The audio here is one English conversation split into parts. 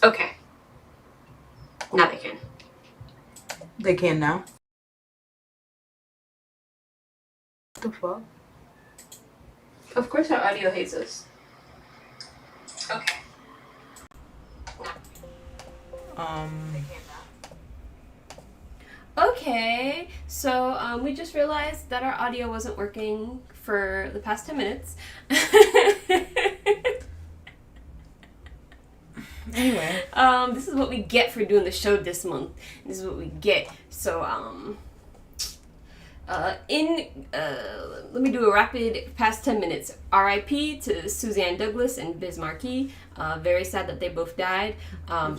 Okay. Now they can. They can now. What the fuck? Of course our audio hates us. Okay. Okay, so we just realized that our audio wasn't working for the past 10 minutes. Anyway. This is what we get for doing the show this month. This is what we get. So, let me do a rapid past 10 minutes. R.I.P. to Suzanne Douglas and Biz Markie. Very sad that they both died.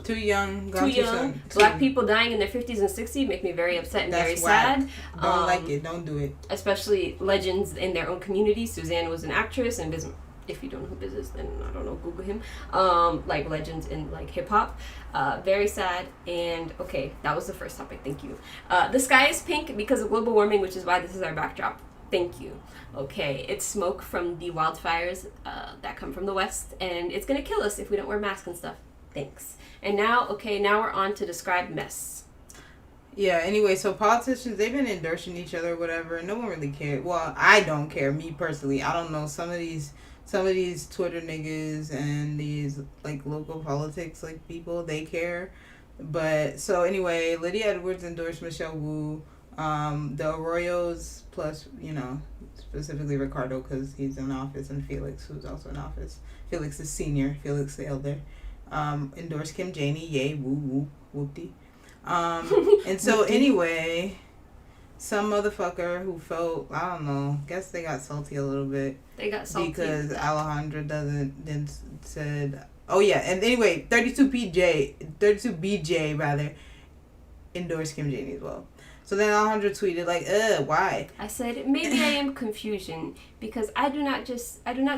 Too young. Too young. Black people dying in their 50s and 60s make me very upset and very sad. Don't like it. Don't do it. Especially legends in their own community. Suzanne was an actress, and Biz, if you don't know who Biz is, then I don't know, Google him. Like legends in like hip hop. Very sad. And okay, that was the first topic. Thank you. The sky is pink because of global warming, which is why this is our backdrop. Thank you. Okay, it's smoke from the wildfires that come from the west, and it's gonna kill us if we don't wear masks and stuff. Thanks. And now we're on to describe mess. Yeah, anyway, so politicians, they've been endorsing each other or whatever. No one really cares. Well, I don't care, me personally. I don't know, some of these Twitter niggas and these, like, local politics, like, people, they care. But, so anyway, Lydia Edwards endorsed Michelle Wu. The Arroyos, plus, you know, specifically Ricardo, because he's in office, and Felix, who's also in office. Felix is senior, Felix the elder. Endorsed Kim Janey, yay, woo, woo, whoopty. And so anyway, some motherfucker who felt, I don't know, guess they got salty a little bit. They got salty. Because Alejandra didn't said, oh yeah, and anyway, 32BJ rather, endorsed Kim Janey as well. So then Alejandra tweeted like, why? I said, maybe I am confusion because I do not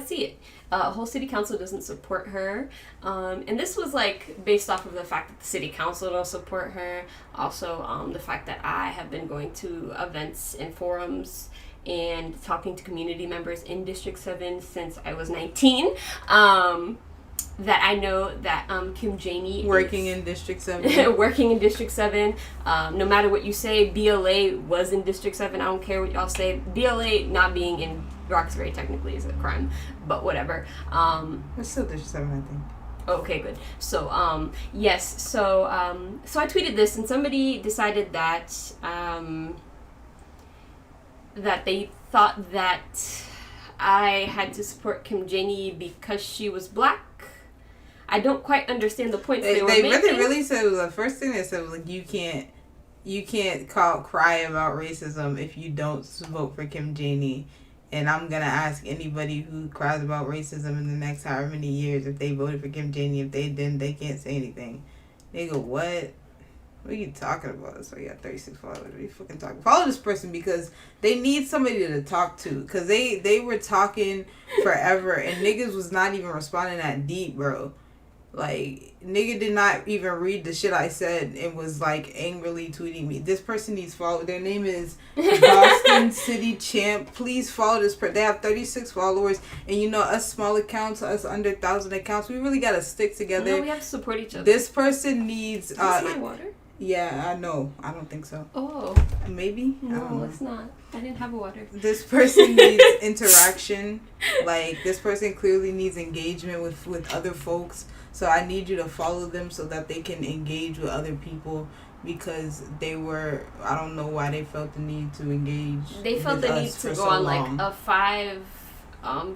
see it. Whole city council doesn't support her. And this was like based off of the fact that the city council don't support her. Also, the fact that I have been going to events and forums and talking to community members in District 7 since I was 19. That I know that Kim Janey working in District 7. Working in District 7. No matter what you say, BLA was in District 7. I don't care what y'all say. BLA not being in Roxbury technically is a crime, but whatever. It's still District 7, I think. Okay, good. So, yes. So I tweeted this, and somebody decided that that they thought that I had to support Kim Janey because she was black. I don't quite understand the points they were making. They really said, the first thing they said was like, you can't cry about racism if you don't vote for Kim Janey. And I'm gonna ask anybody who cries about racism in the next however many years if they voted for Kim Janey. If they didn't, they can't say anything. They go, what? What are you talking about? So you got 36 followers. What are you fucking talking? Follow this person because they need somebody to talk to. Because they were talking forever and niggas was not even responding that deep, bro. Like, nigga did not even read the shit I said and was, like, angrily tweeting me. This person needs follow. Their name is Boston City Champ. Please follow this person. They have 36 followers. And, you know, us small accounts, us under 1,000 accounts, we really got to stick together. No, we have to support each other. This person needs... Is this my water? Yeah, no. I don't think so. Oh. Maybe? No, it's not. I didn't have a water. This person needs interaction. Like, this person clearly needs engagement with other folks. So I need you to follow them so that they can engage with other people because they were, I don't know why they felt the need to engage. They felt the need to go on like a 5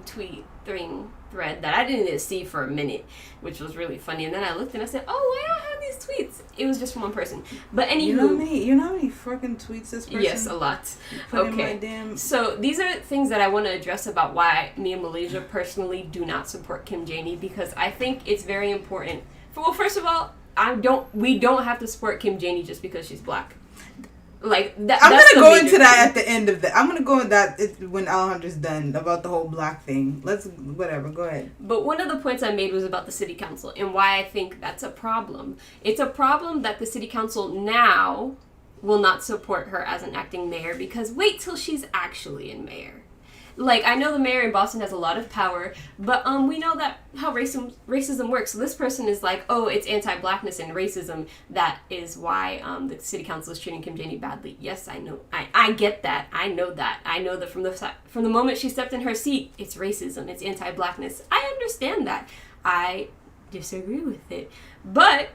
tweet thread that I didn't even see for a minute, which was really funny. And then I looked and I said, oh, why do I have these tweets? It was just from one person. But anywho. You know how many fucking tweets this person? Yes, a lot. Okay. So these are things that I want to address about why me and Malaysia personally do not support Kim Janey, because I think it's very important. Well, first of all, we don't have to support Kim Janey just because she's black. Like that. I'm gonna go into that at the end of that. I'm gonna go into that when Alejandra's done about the whole black thing. Whatever. Go ahead. But one of the points I made was about the city council and why I think that's a problem. It's a problem that the city council now will not support her as an acting mayor because wait till she's actually in mayor. Like, I know the mayor in Boston has a lot of power, but we know that how racism works. So this person is like, oh, it's anti-blackness and racism. That is why the city council is treating Kim Janey badly. Yes, I know. I get that. I know that. I know that from the moment she stepped in her seat, it's racism. It's anti-blackness. I understand that. I disagree with it. But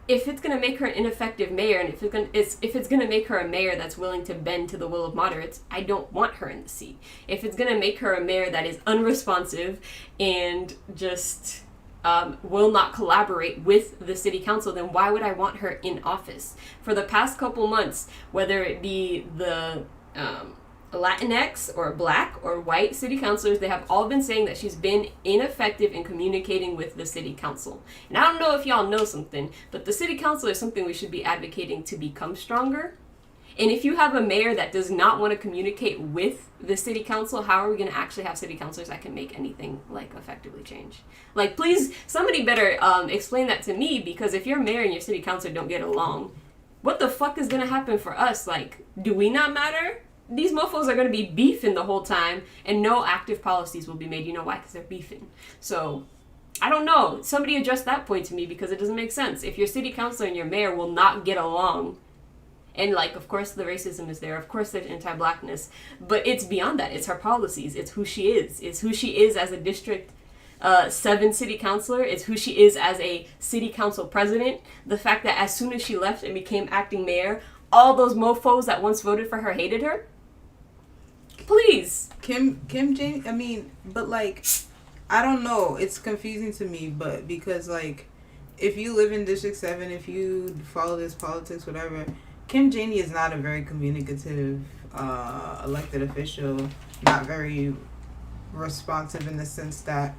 if it's going to make her an ineffective mayor, and if it's going to make her a mayor that's willing to bend to the will of moderates, I don't want her in the seat. If it's going to make her a mayor that is unresponsive and just will not collaborate with the city council, then why would I want her in office? For the past couple months, whether it be the Latinx or black or white city councilors, they have all been saying that she's been ineffective in communicating with the city council. And I don't know if y'all know something, but the city council is something we should be advocating to become stronger. And if you have a mayor that does not want to communicate with the city council, how are we going to actually have city councilors that can make anything, like, effectively change? Like, please, somebody better explain that to me, because if your mayor and your city councilor don't get along, what the fuck is going to happen for us? Like, do we not matter? These mofos are going to be beefing the whole time, and no active policies will be made. You know why? Because they're beefing. So, I don't know. Somebody address that point to me, because it doesn't make sense. If your city councilor and your mayor will not get along, and, like, of course the racism is there, of course there's anti-blackness, but it's beyond that. It's her policies. It's who she is. It's who she is as a District 7 city councilor. It's who she is as a city council president. The fact that as soon as she left and became acting mayor, all those mofos that once voted for her hated her. Please. Kim Janey, I mean, but, like, I don't know. It's confusing to me, but because, like, if you live in District 7, if you follow this politics, whatever, Kim Janey is not a very communicative elected official, not very responsive in the sense that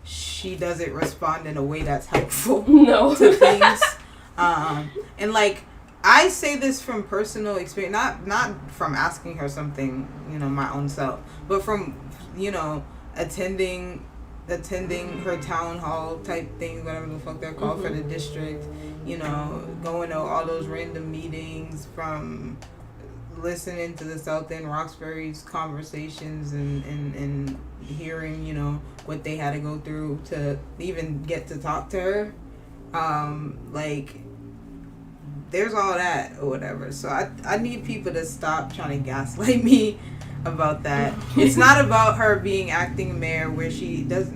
she doesn't respond in a way that's helpful to things. And, like, I say this from personal experience, not from asking her something, you know, my own self, but from, you know, attending her town hall type things, whatever the fuck they're called, for the district, you know, going to all those random meetings, from listening to the South End Roxbury's conversations and hearing, you know, what they had to go through to even get to talk to her. Like, there's all that or whatever. So I need people to stop trying to gaslight me about that. It's not about her being acting mayor where she does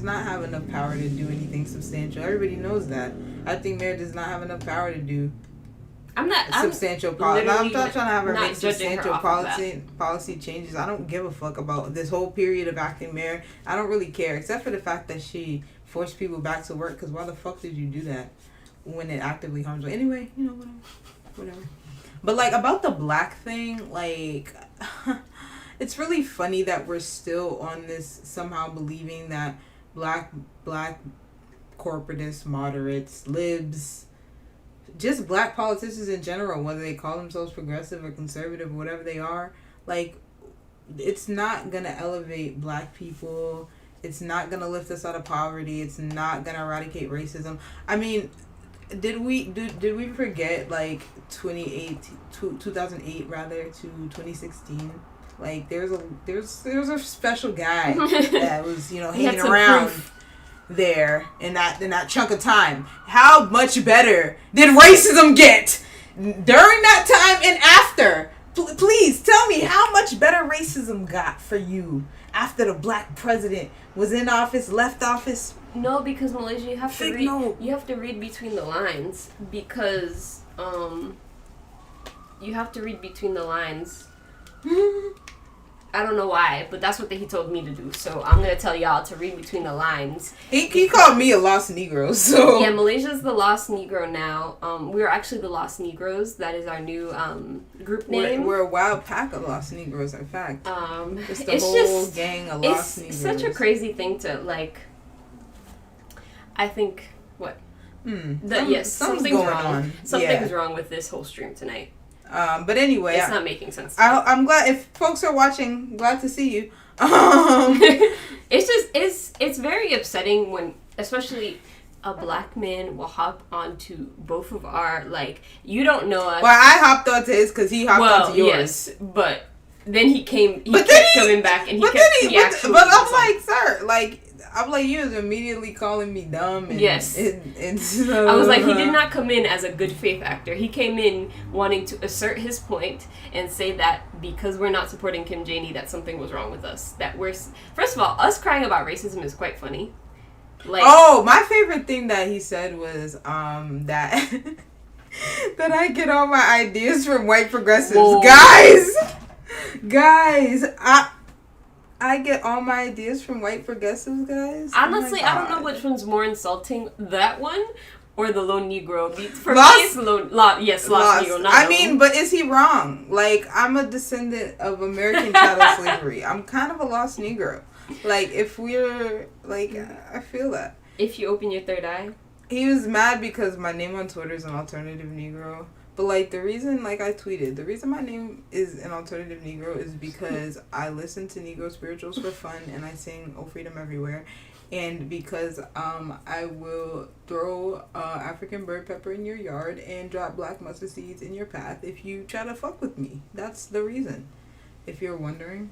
not have enough power to do anything substantial. Everybody knows that. Acting mayor does not have enough power to do substantial policy. I'm not trying to have her make substantial policy changes. I don't give a fuck about this whole period of acting mayor. I don't really care, except for the fact that she forced people back to work, because why the fuck did you do that when it actively harms you? Anyway, you know, whatever. But, like, about the black thing, like, it's really funny that we're still on this somehow believing that black corporatists, moderates, libs, just black politicians in general, whether they call themselves progressive or conservative or whatever they are, like, it's not gonna elevate black people. It's not gonna lift us out of poverty. It's not gonna eradicate racism. I mean, did we forget, like, 2008 rather to 2016? Like, there was a special guy that was, you know, hanging around there in that chunk of time. How much better did racism get during that time and after? Please tell me how much better racism got for you after the black president was in office, left office. No, because Malaysia, you have to read between the lines, because you have to read between the lines. I don't know why, but that's what he told me to do. So I'm gonna tell y'all to read between the lines. He called me a lost Negro. So yeah, Malaysia's the lost Negro now. We're actually the Lost Negroes. That is our new group name. We're a wild pack of lost Negroes. In fact, just a whole gang of lost Negroes. It's such a crazy thing to, like. I think what? Something's wrong. Something's wrong with this whole stream tonight. But anyway, it's not making sense. I'm glad if folks are watching. Glad to see you. It's very upsetting when, especially, a black man will hop onto both of our, like, you don't know us. Well, I hopped onto his because he hopped onto yours. Yes, but then he kept coming back, and but I'm like, sir, like, I'm like, you was immediately calling me dumb. And, yes. And so, I was like, he did not come in as a good faith actor. He came in wanting to assert his point and say that because we're not supporting Kim Janey, that something was wrong with us. That we're, first of all, us crying about racism is quite funny. Like, oh, my favorite thing that he said was that that I get all my ideas from white progressives. Whoa. Guys, I get all my ideas from white progressives, guys. Honestly, I don't know which one's more insulting, that one or the lone Negro. For me, it's Lost Negro. Not I mean, but is he wrong? Like, I'm a descendant of American chattel slavery. I'm kind of a lost Negro. Like, if we're, like, I feel that. If you open your third eye? He was mad because my name on Twitter is an alternative Negro. But, like, the reason, like I tweeted, the reason my name is an alternative Negro is because I listen to Negro spirituals for fun and I sing Oh Freedom Everywhere. And because I will throw African bird pepper in your yard and drop black mustard seeds in your path if you try to fuck with me. That's the reason, if you're wondering.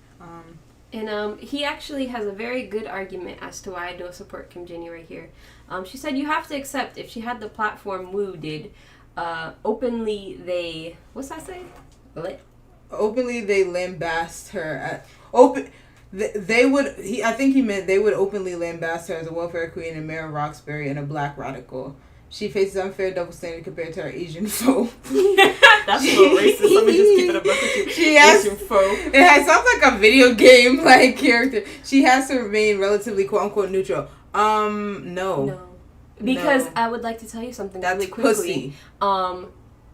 And he actually has a very good argument as to why I don't support Kim Janey right here. She said you have to accept if she had the platform Wu did, openly they... What's that say? Openly they lambast her They would... I think he meant they would openly lambast her as a welfare queen and Mayor Roxbury and a black radical. She faces unfair double standard compared to her Asian foe. That's a little racist. Let me just keep it a buck with you. Asian foe. It sounds like a video game like character. She has to remain relatively quote unquote neutral. No. Because I would like to tell you something really quickly. Pussy.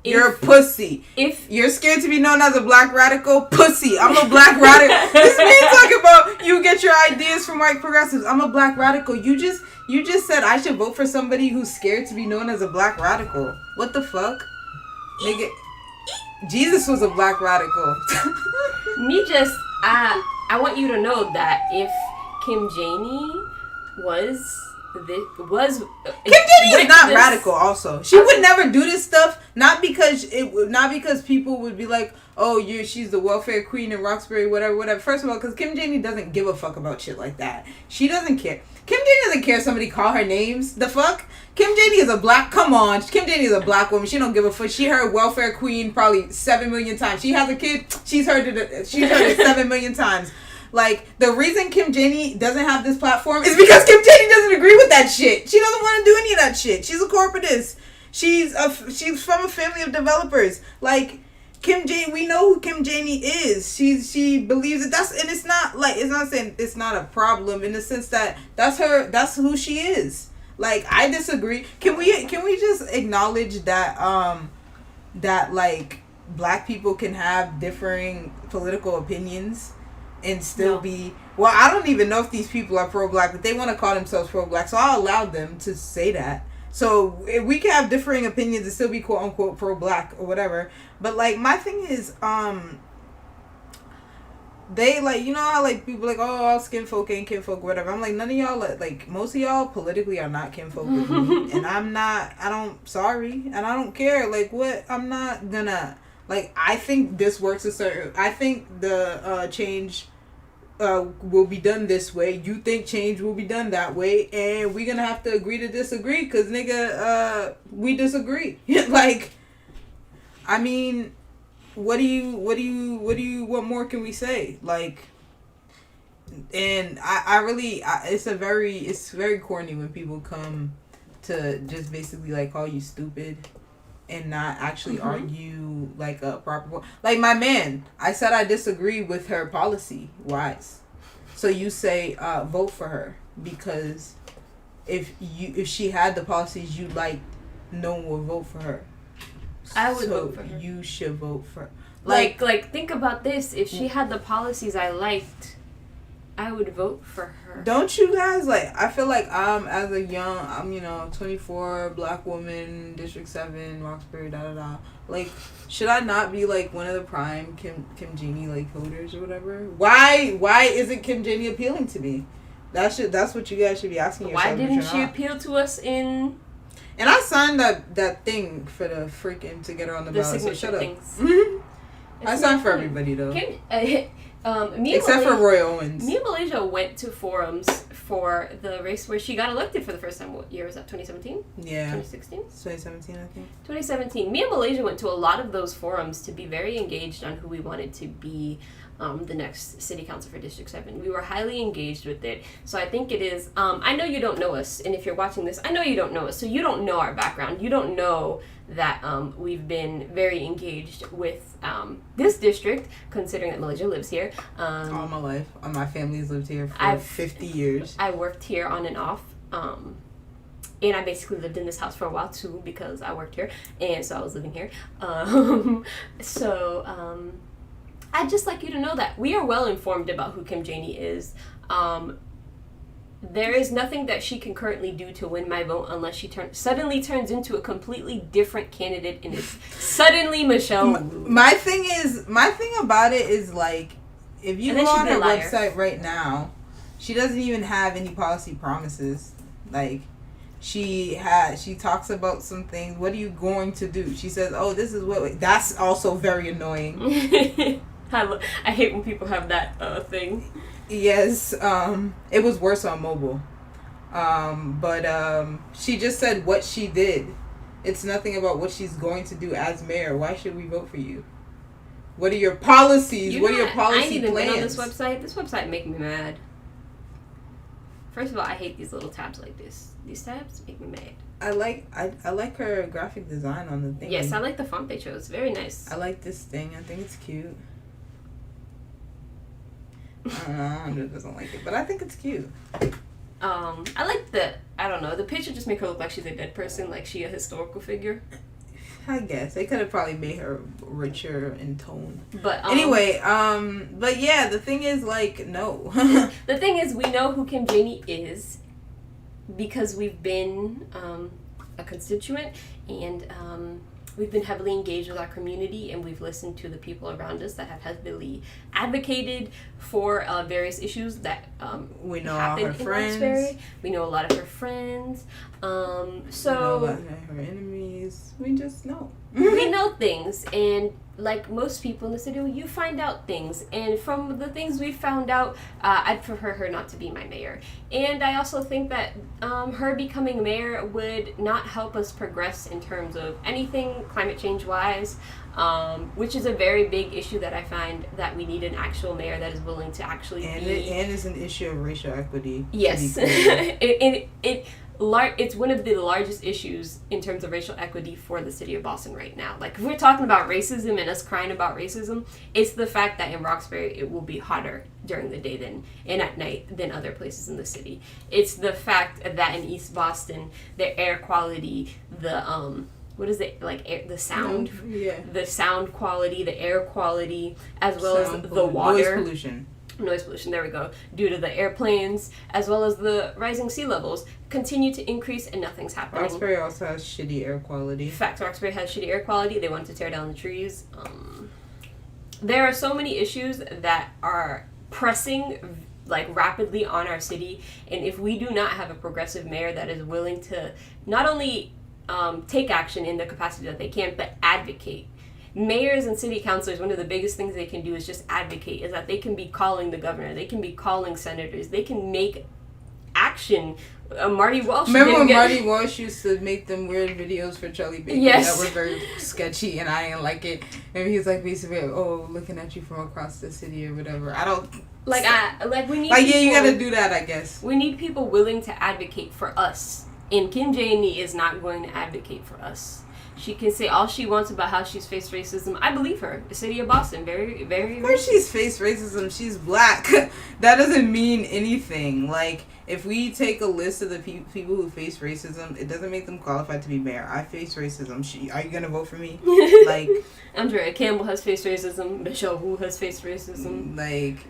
You're a pussy. If you're scared to be known as a black radical, pussy. I'm a black radical. This man talking about you get your ideas from white progressives. I'm a black radical. You just said I should vote for somebody who's scared to be known as a black radical. What the fuck? Nigga, Jesus was a black radical. I want you to know that if Kim Janey Kim Janey is not radical. Also, she would never do this stuff. Not because people would be like, oh, she's the welfare queen in Roxbury, whatever. First of all, because Kim Janey doesn't give a fuck about shit like that. She doesn't care. Kim Janey doesn't care if somebody call her names. The fuck? Kim Janey is a black. Come on, Kim Janey is a black woman. She don't give a fuck. She heard welfare queen probably 7 million times. She has a kid. She's heard it 7 million times. Like, the reason Kim Janey doesn't have this platform is because Kim Janey doesn't agree with that shit. She doesn't want to do any of that shit. She's a corporatist. She's from a family of developers. Like, Kim Janey, we know who Kim Janey is. She believes it. And it's not saying it's not a problem in the sense that that's who she is. Like, I disagree. Can we just acknowledge that that like black people can have differing political opinions and still be... Well, I don't even know if these people are pro-black, but they want to call themselves pro-black, so I'll allow them to say that. So we can have differing opinions and still be quote-unquote pro-black or whatever. But, like, my thing is, they, like, you know how, like, people like, oh, all skin folk ain't kinfolk, whatever. I'm like, none of y'all, like, most of y'all politically are not kinfolk with me. And and I don't care. Like, what? I'm not gonna... Like, I think this works I think the change will be done this way. You think change will be done that way, and we're gonna have to agree to disagree, cause nigga, we disagree. Like, I mean, what more can we say? Like, and I really, it's very corny when people come to just basically like call you stupid and not actually argue like a proper... Like, my man, I said I disagree with her policy-wise. So you say, vote for her. Because if she had the policies you liked, no one would vote for her. I would vote for her. You should vote for her. Like, think about this. If she had the policies I liked, I would vote for her. Don't you guys, like, I feel like I'm 24, black woman, District 7, Roxbury, da-da-da. Like, should I not be, like, one of the prime Kim Janey, like, voters or whatever? Why isn't Kim Janey appealing to me? That's what you guys should be asking yourself. Why didn't she appeal to us in... And I signed that thing for the freaking to get her on the ballot. Signature so shut things. Up. That's not for everybody though. Except for Roy Owens. Me and Malaysia went to forums for the race where she got elected for the first time. What year was that? 2017? Yeah. 2016? 2017, I think. 2017. Me and Malaysia went to a lot of those forums to be very engaged on who we wanted to be the next city council for District 7. We were highly engaged with it. So I think it is, I know you don't know us, and if you're watching this, I know you don't know us, so you don't know our background. You don't know that we've been very engaged with this district, considering that Malaysia lives here. All my life. My family's lived here for 50 years. I worked here on and off. And I basically lived in this house for a while too because I worked here, and so I was living here. I'd just like you to know that we are well informed about who Kim Janey is. There is nothing that she can currently do to win my vote unless she suddenly turns into a completely different candidate and is suddenly Michelle Wu. My thing about it is, like, if you go on her website right now, she doesn't even have any policy promises. Like, she talks about some things. What are you going to do? She says, "Oh, this is what." That's also very annoying. I hate when people have that thing. Yes, it was worse on mobile. But she just said what she did. It's nothing about what she's going to do as mayor. Why should we vote for you? What are your policies? What are your policy I ain't even plans? been on this website. This website make me mad. First of all, I hate these little tabs like this. These tabs make me mad. I like her graphic design on the thing. Yes, I like the font they chose. Very nice. I like this thing. I think it's cute. I don't know, Andrea doesn't like it, but I think it's cute. I like the picture just make her look like she's a dead person, like she a historical figure. I guess they could have probably made her richer in tone. But anyway, but yeah, the thing is, like, no. The thing is, we know who Kim Janey is because we've been a constituent, and we've been heavily engaged with our community, and we've listened to the people around us that have heavily advocated for various issues that we know happen all her in friends. Roxbury. We know a lot of her friends. We know about her enemies. We just know. We know things, and like most people in the city, you find out things. And from the things we found out, I'd prefer her not to be my mayor. And I also think that her becoming mayor would not help us progress in terms of anything climate change wise, which is a very big issue that I find that we need an actual mayor that is willing to actually and it's an issue of racial equity. Yes. It's one of the largest issues in terms of racial equity for the city of Boston right now. Like, if we're talking about racism and us crying about racism, it's the fact that in Roxbury it will be hotter during the day and at night than other places in the city. It's the fact that in East Boston, the air quality, the the sound, the sound quality, the air quality, as well as the water. Noise pollution, there we go, due to the airplanes, as well as the rising sea levels, continue to increase and nothing's happening. Roxbury also has shitty air quality. Fact, Roxbury has shitty air quality. They want to tear down the trees. There are so many issues that are pressing like rapidly on our city, and if we do not have a progressive mayor that is willing to not only take action in the capacity that they can, but advocate. Mayors and city councilors, one of the biggest things they can do is just advocate, is that they can be calling the governor, they can be calling senators, they can make action. Marty Walsh. Remember when Marty Walsh used to make them weird videos for Charlie Baker? Yes. That were very sketchy and I didn't like it. And he was like basically, looking at you from across the city or whatever. I don't... we need like, people, yeah, you gotta do that, I guess. We need people willing to advocate for us. And Kim Janey is not going to advocate for us. She can say all she wants about how she's faced racism. I believe her. The city of Boston, very, very... Of course she's faced racism. She's black. That doesn't mean anything. Like, if we take a list of the people who face racism, it doesn't make them qualified to be mayor. I face racism. Are you going to vote for me? Like... Andrea Campbell has faced racism. Michelle Wu has faced racism. Like...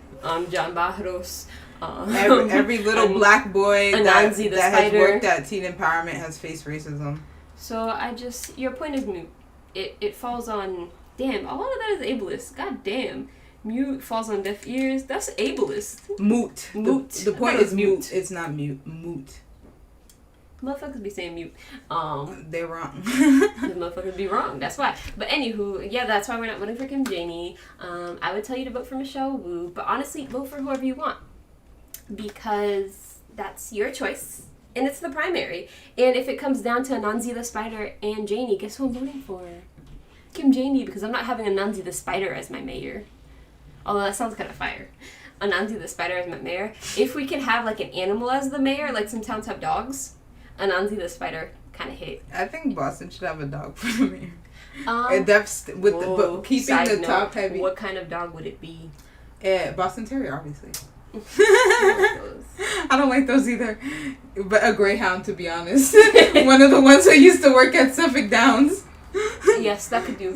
John Barros. Every little black boy that has worked at Teen Empowerment has faced racism. So your point is moot. It falls on, damn, a lot of that is ableist. God damn. Mute falls on deaf ears. That's ableist. Moot. Moot. The point is moot. It's not mute. Moot. Motherfuckers be saying mute. They're wrong. The motherfuckers be wrong. That's why. But anywho, yeah, that's why we're not voting for Kim Janey. I would tell you to vote for Michelle Wu, but honestly, vote for whoever you want because that's your choice, and it's the primary. And if it comes down to Anansi the Spider and Janey, guess who I'm voting for? Kim Janey, because I'm not having Anansi the Spider as my mayor. Although that sounds kind of fire. Anansi the Spider as my mayor. If we can have like an animal as the mayor, like some towns have dogs, Anansi the Spider kind of hit. I think Boston should have a dog for the mayor. And that's with but keeping the top heavy. What kind of dog would it be? Boston Terrier, obviously. I don't like those either. But a greyhound, to be honest. One of the ones who used to work at Suffolk Downs. Yes, that could do.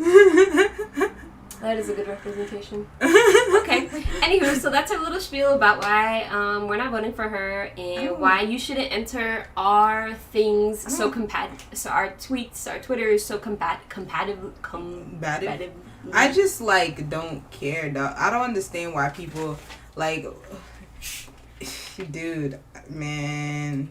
That is a good representation. Okay. Anywho, so that's our little spiel about why we're not voting for her and why you shouldn't enter our things so our tweets, our Twitter is so compatible. I just like don't care though. I don't understand why people like. Dude, man.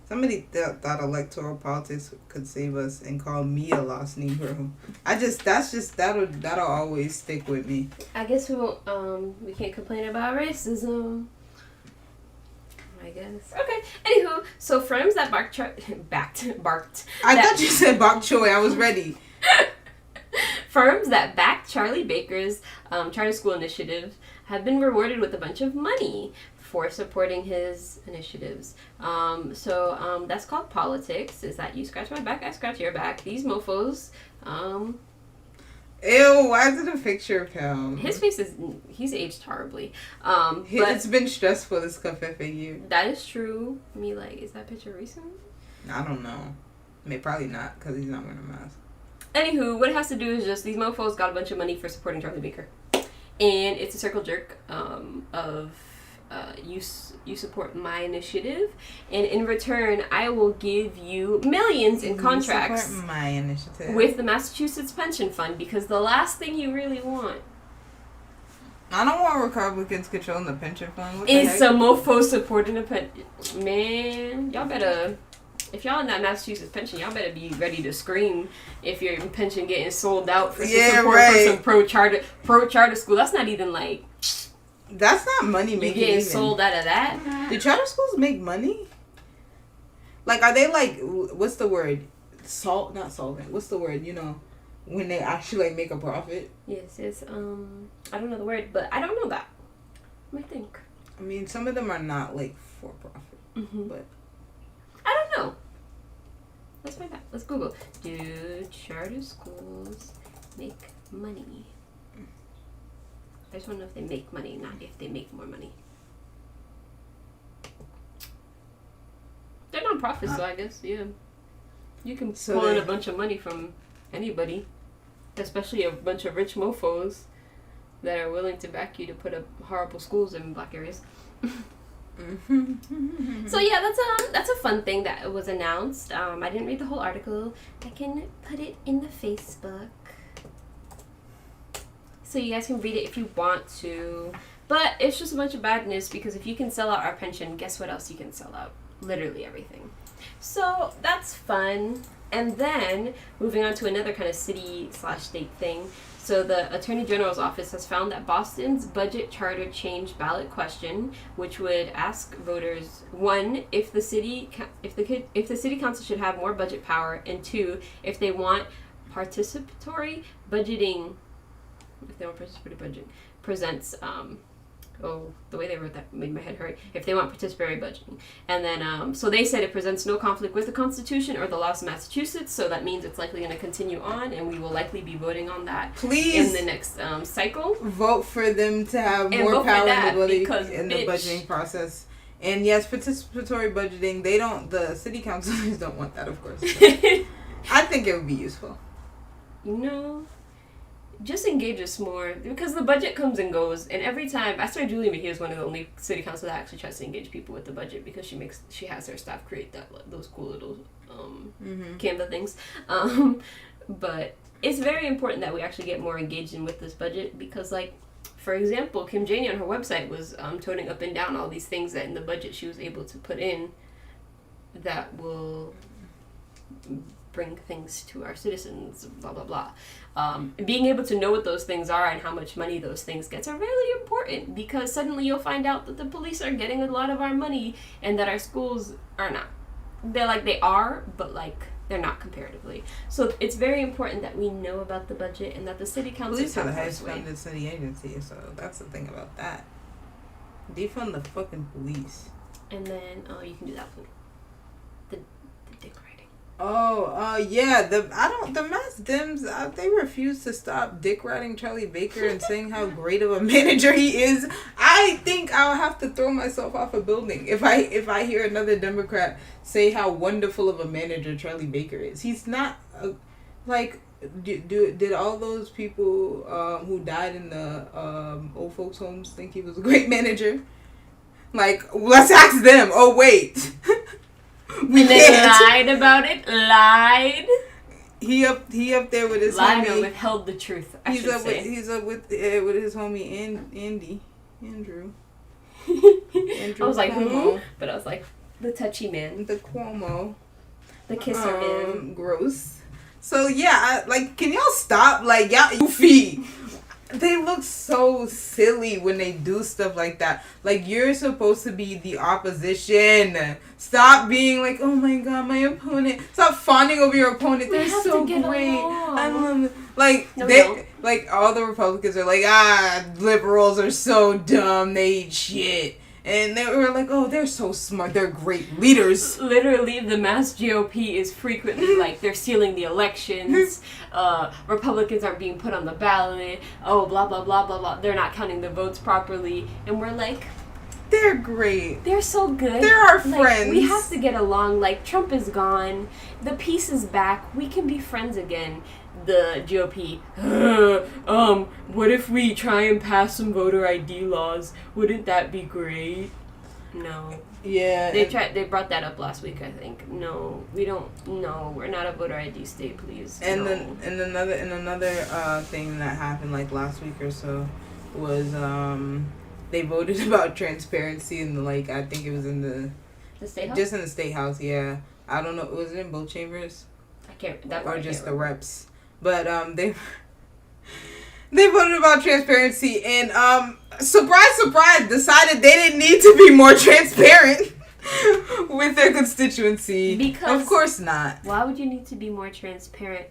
Somebody thought electoral politics could save us and called me a lost Negro. That'll always stick with me. I guess we won't, we can't complain about racism. I guess. Okay. Anywho, so firms that barked. I thought you said bok choy. I was ready. Firms that backed Charlie Baker's charter school initiative have been rewarded with a bunch of money for supporting his initiatives. So that's called politics, is that you scratch my back, I scratch your back. These mofos, ew, why is it a picture of him? His face he's aged horribly. It's been stressful this covfefe year. That is true. Is that picture recent? I don't know. Probably not, because he's not wearing a mask. Anywho, what it has to do is just these mofos got a bunch of money for supporting Charlie Baker. And it's a circle jerk of you support my initiative, and in return, I will give you millions in contracts support my initiative with the Massachusetts Pension Fund, because the last thing you really want I don't want Republicans controlling the pension fund. is some mofo supporting a pension. Man, y'all better, if y'all in that Massachusetts pension, y'all better be ready to scream if your pension getting sold out for some support for some pro charter school. That's not even like. That's not money making. You getting sold out of that? Do charter schools make money? Like, are they like, what's the word? Not solvent. What's the word? You know, when they actually like make a profit. Yes, it's I don't know the word, but I don't know that. I think. I mean, some of them are not like for profit, but I don't know. Let's find out. Let's Google. Do charter schools make money? I just want to know if they make money, not if they make more money. They're non-profits, so I guess, yeah. You can pull in a bunch of money from anybody, especially a bunch of rich mofos that are willing to back you to put up horrible schools in black areas. So yeah, that's a fun thing that was announced. I didn't read the whole article. I can put it in the Facebook, so you guys can read it if you want to. But it's just a bunch of badness, because if you can sell out our pension, guess what else you can sell out? Literally everything. So that's fun. And then moving on to another kind of city/state thing. So the Attorney General's office has found that Boston's budget charter change ballot question, which would ask voters, 1, if the city council should have more budget power, and 2, if they want participatory budgeting. If they want participatory budget, presents the way they wrote that made my head hurt. If they want participatory budgeting. And then, so they said it presents no conflict with the Constitution or the laws of Massachusetts, so that means it's likely going to continue on, and we will likely be voting on that in the next cycle. Vote for them to have more power in the budgeting process. And yes, participatory budgeting, the city councilors don't want that, of course. I think it would be useful. You know, just engage us more, because the budget comes and goes, and every time I swear Julie McKee is one of the only city council that actually tries to engage people with the budget, because she has her staff create those cool little Canva things, but it's very important that we actually get more engaged in with this budget, because like, for example, Kim Janey on her website was toting up and down all these things that in the budget she was able to put in, that will bring things to our citizens, blah, blah, blah. Being able to know what those things are and how much money those things get are really important, because suddenly you'll find out that the police are getting a lot of our money and that our schools are not. They are, but they're not comparatively. So it's very important that we know about the budget and that the city council police are the highest funded city agency, so that's the thing about that. Defund the fucking police. And then you can do that one. The dick riding. Yeah, the Mass Dems, they refuse to stop dick riding Charlie Baker and saying how great of a manager he is. I think I'll have to throw myself off a building if I hear another Democrat say how wonderful of a manager Charlie Baker is. He's not did all those people who died in the old folks homes think he was a great manager? Let's ask them. Oh wait. We lied about it. Lied. He up there with his lied homie. Or withheld the truth. He's up with his homie Andrew. Andrew. I was like, Cuomo. who? But I was like, the touchy man, the Cuomo, the kisser man. Gross. So yeah, can y'all stop? Y'all goofy. They look so silly when they do stuff like that. You're supposed to be the opposition. Stop being oh my god, my opponent. Stop fawning over your opponent. They're so great. I love it. All the Republicans are liberals are so dumb. They eat shit. And they were oh, they're so smart. They're great leaders. Literally, the Mass GOP is frequently they're stealing the elections. Republicans are being put on the ballot. Oh, blah, blah, blah, blah, blah. They're not counting the votes properly. And we're they're great. They're so good. They're our friends. We have to get along. Trump is gone. The peace is back. We can be friends again. The GOP, what if we try and pass some voter ID laws? Wouldn't that be great? No. Yeah. They brought that up last week, I think. No, we don't. No, we're not a voter ID state, please. And no. then another thing that happened last week or so was they voted about transparency in the I think it was in the state house. Just in the state house, yeah. I don't know. Was it in both chambers? I can't. Or just the reps. But they voted about transparency and surprise, decided they didn't need to be more transparent with their constituency. Because of course not. Why would you need to be more transparent?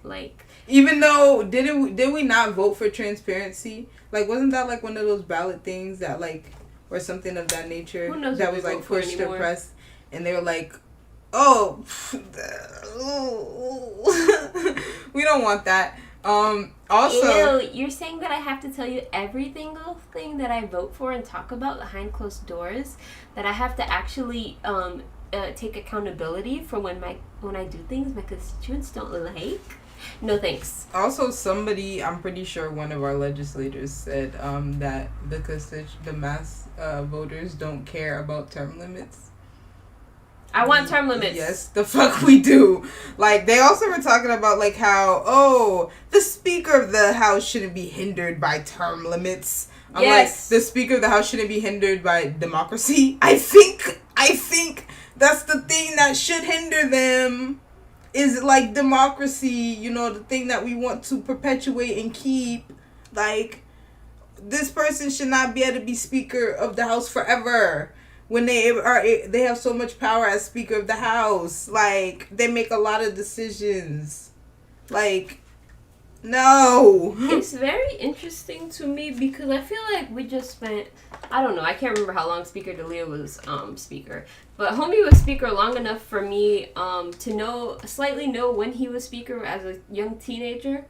Even though did we not vote for transparency? Wasn't that one of those ballot things that or something of that nature Who knows that what was pushed to press, and they were oh, we don't want that. Also, ew, you're saying that I have to tell you every single thing that I vote for and talk about behind closed doors? That I have to actually take accountability for when I do things my constituents don't like? No thanks. Also, I'm pretty sure one of our legislators said that the mass voters don't care about term limits. I want term limits. Yes, the fuck we do. They also were talking about how, the Speaker of the House shouldn't be hindered by term limits. I'm yes. The Speaker of the House shouldn't be hindered by democracy. I think that's the thing that should hinder them is democracy, the thing that we want to perpetuate and keep. This person should not be able to be Speaker of the House forever. When they have so much power as Speaker of the House. They make a lot of decisions. No. It's very interesting to me because I feel we just spent, I don't know, I can't remember how long Speaker DeLeo was Speaker. But homie was Speaker long enough for me to slightly know when he was Speaker as a young teenager.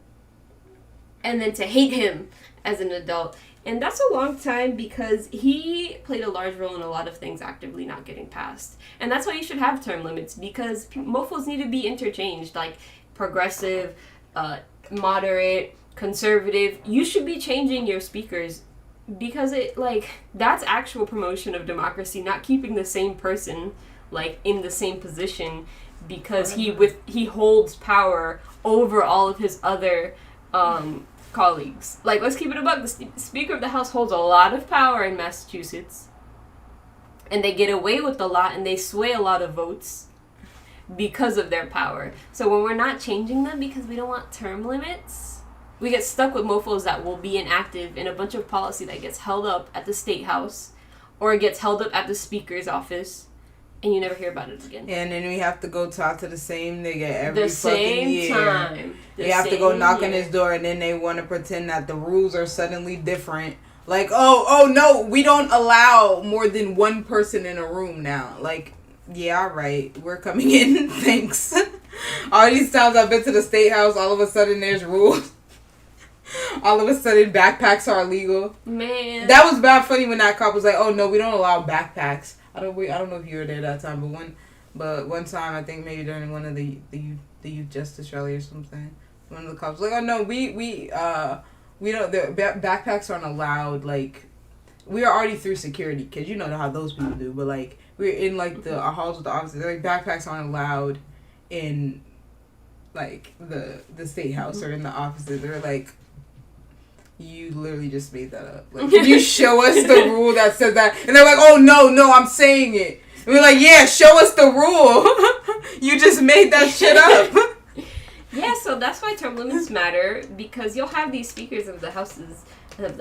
And then to hate him as an adult. And that's a long time because he played a large role in a lot of things actively not getting passed. And that's why you should have term limits, because mofos need to be interchanged, progressive, moderate, conservative. You should be changing your speakers because that's actual promotion of democracy, not keeping the same person in the same position because he holds power over all of his other colleagues. Let's keep it a buck. The Speaker of the House holds a lot of power in Massachusetts, and they get away with a lot, and they sway a lot of votes. because of their power. So when we're not changing them because we don't want term limits, we get stuck with mofos that will be inactive in a bunch of policy that gets held up at the state house or it gets held up at the speaker's office, and you never hear about it again. And then we have to go talk to the same nigga every the fucking year. Time. You have to go knock on his door, and then they want to pretend that the rules are suddenly different. Like, oh no, we don't allow more than one person in a room now. Like, yeah, all right, we're coming in. Thanks. All these times I've been to the state house, all of a sudden there's rules. All of a sudden backpacks are illegal. Man, that was bad funny when that cop was like, "Oh no, we don't allow backpacks." I don't know if you were there that time, but one time I think maybe during one of the youth justice rally or something, one of the cops was like, "Oh no, we don't. The backpacks aren't allowed. Like, we are already through security because you know how those people do. But like, we're in like the halls with the officers. Like, backpacks aren't allowed in like the state house or in the offices. They're like." You literally just made that up. Like, can you show us the rule that says that? And they're like, oh, no, I'm saying it. And we're like, yeah, show us the rule. You just made that shit up. Yeah, so that's why term limits matter, because you'll have these speakers of the houses. Go with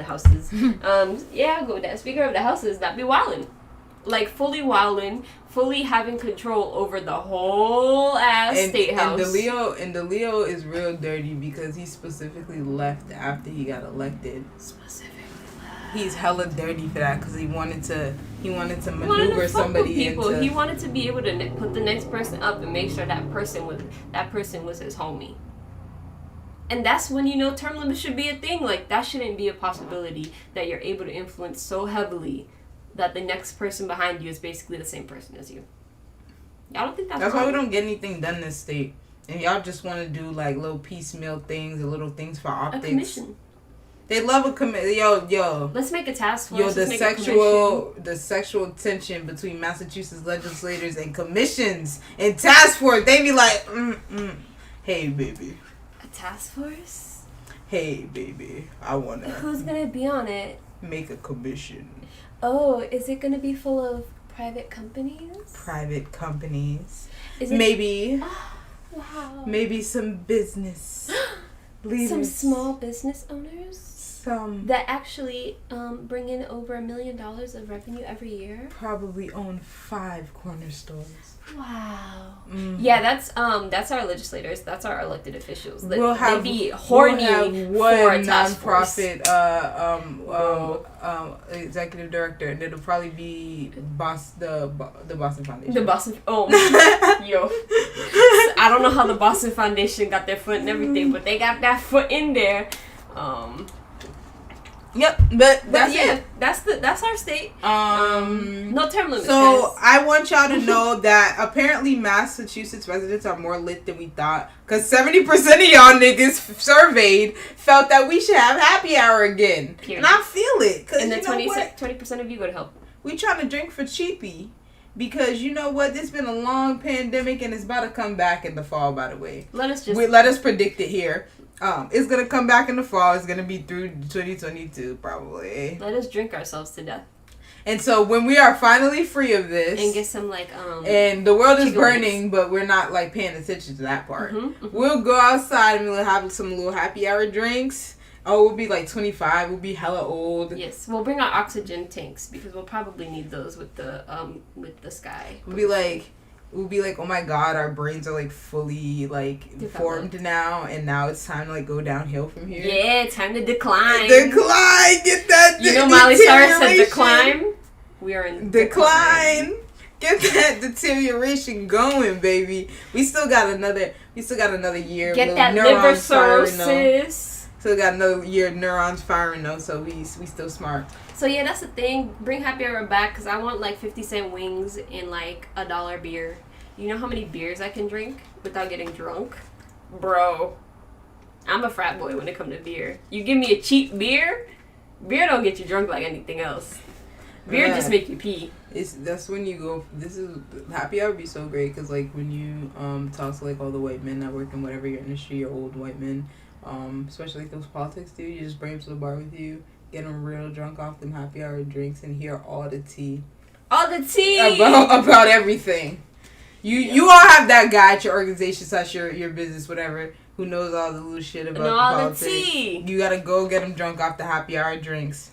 that. Speaker of the houses that be wildin'. Like, fully wildin', fully having control over the whole ass state house. And DeLeo is real dirty because he specifically left after he got elected. He's hella dirty for that because he wanted to maneuver somebody into. He wanted to be able to put the next person up and make sure that person was his homie. And that's when term limits should be a thing. Like, that shouldn't be a possibility that you're able to influence so heavily that the next person behind you is basically the same person as you. Y'all don't think that's why we don't get anything done in this state. And y'all just want to do like little piecemeal things or little things for optics. A commission. They love a commission. Yo. Let's make a task force. Yo, the sexual tension between Massachusetts legislators and commissions and task force. They be like, hey baby. A task force? Hey baby, I wanna. Who's gonna be on it? Make a commission. Oh, is it going to be full of private companies? Private companies. Maybe. Oh, wow. Maybe some business leaders. Some small business owners? That actually bring in over $1 million of revenue every year? Probably own 5 corner stores. Wow. Mm-hmm. Yeah, that's our legislators. That's our elected officials. They be horny for a task nonprofit executive director, and it'll probably be the Boston Foundation. Yo. I don't know how the Boston Foundation got their foot and everything, but they got that foot in there. Yep, but that's it. That's our state. No term limits. So guys. I want y'all to know that apparently Massachusetts residents are more lit than we thought. Cause 70% of y'all niggas surveyed felt that we should have happy hour again, and I feel it. Cause and then 20% of you go to help. We trying to drink for cheapy. Because you know what, there's been a long pandemic and it's about to come back in the fall. By the way, let us predict it here. It's gonna come back in the fall. It's gonna be through 2022 probably. Let us drink ourselves to death. And so when we are finally free of this and get some and the world is burning, but we're not like paying attention to that part. We'll go outside and we'll have some little happy hour drinks. Oh, we'll be like 25. We'll be hella old. Yes, we'll bring our oxygen tanks because we'll probably need those with the sky. We'll be like, oh my god, our brains are like fully like formed now, and now it's time to like go downhill from here. Yeah, time to decline. Get that. You know, Miley Cyrus said decline. We are in decline. Get that deterioration going, baby. We still got another year. Get that liver cirrhosis. Still got another year of neurons firing though, so we still smart. So yeah, that's the thing. Bring happy hour back because I want like 50-cent wings and like $1 beer. You know how many beers I can drink without getting drunk? Bro, I'm a frat boy when it comes to beer. You give me a cheap beer don't get you drunk like anything else. Beer just make you pee. That's when you go. This is happy hour be so great because like when you talk to like all the white men that work in whatever your industry, your old white men. Especially like those politics dude, you just bring them to the bar with you, get them real drunk off them happy hour drinks, and hear all the tea about everything. You all have that guy at your organization / your business, whatever, who knows all the little shit about all the politics. tea. You gotta go get him drunk off the happy hour drinks,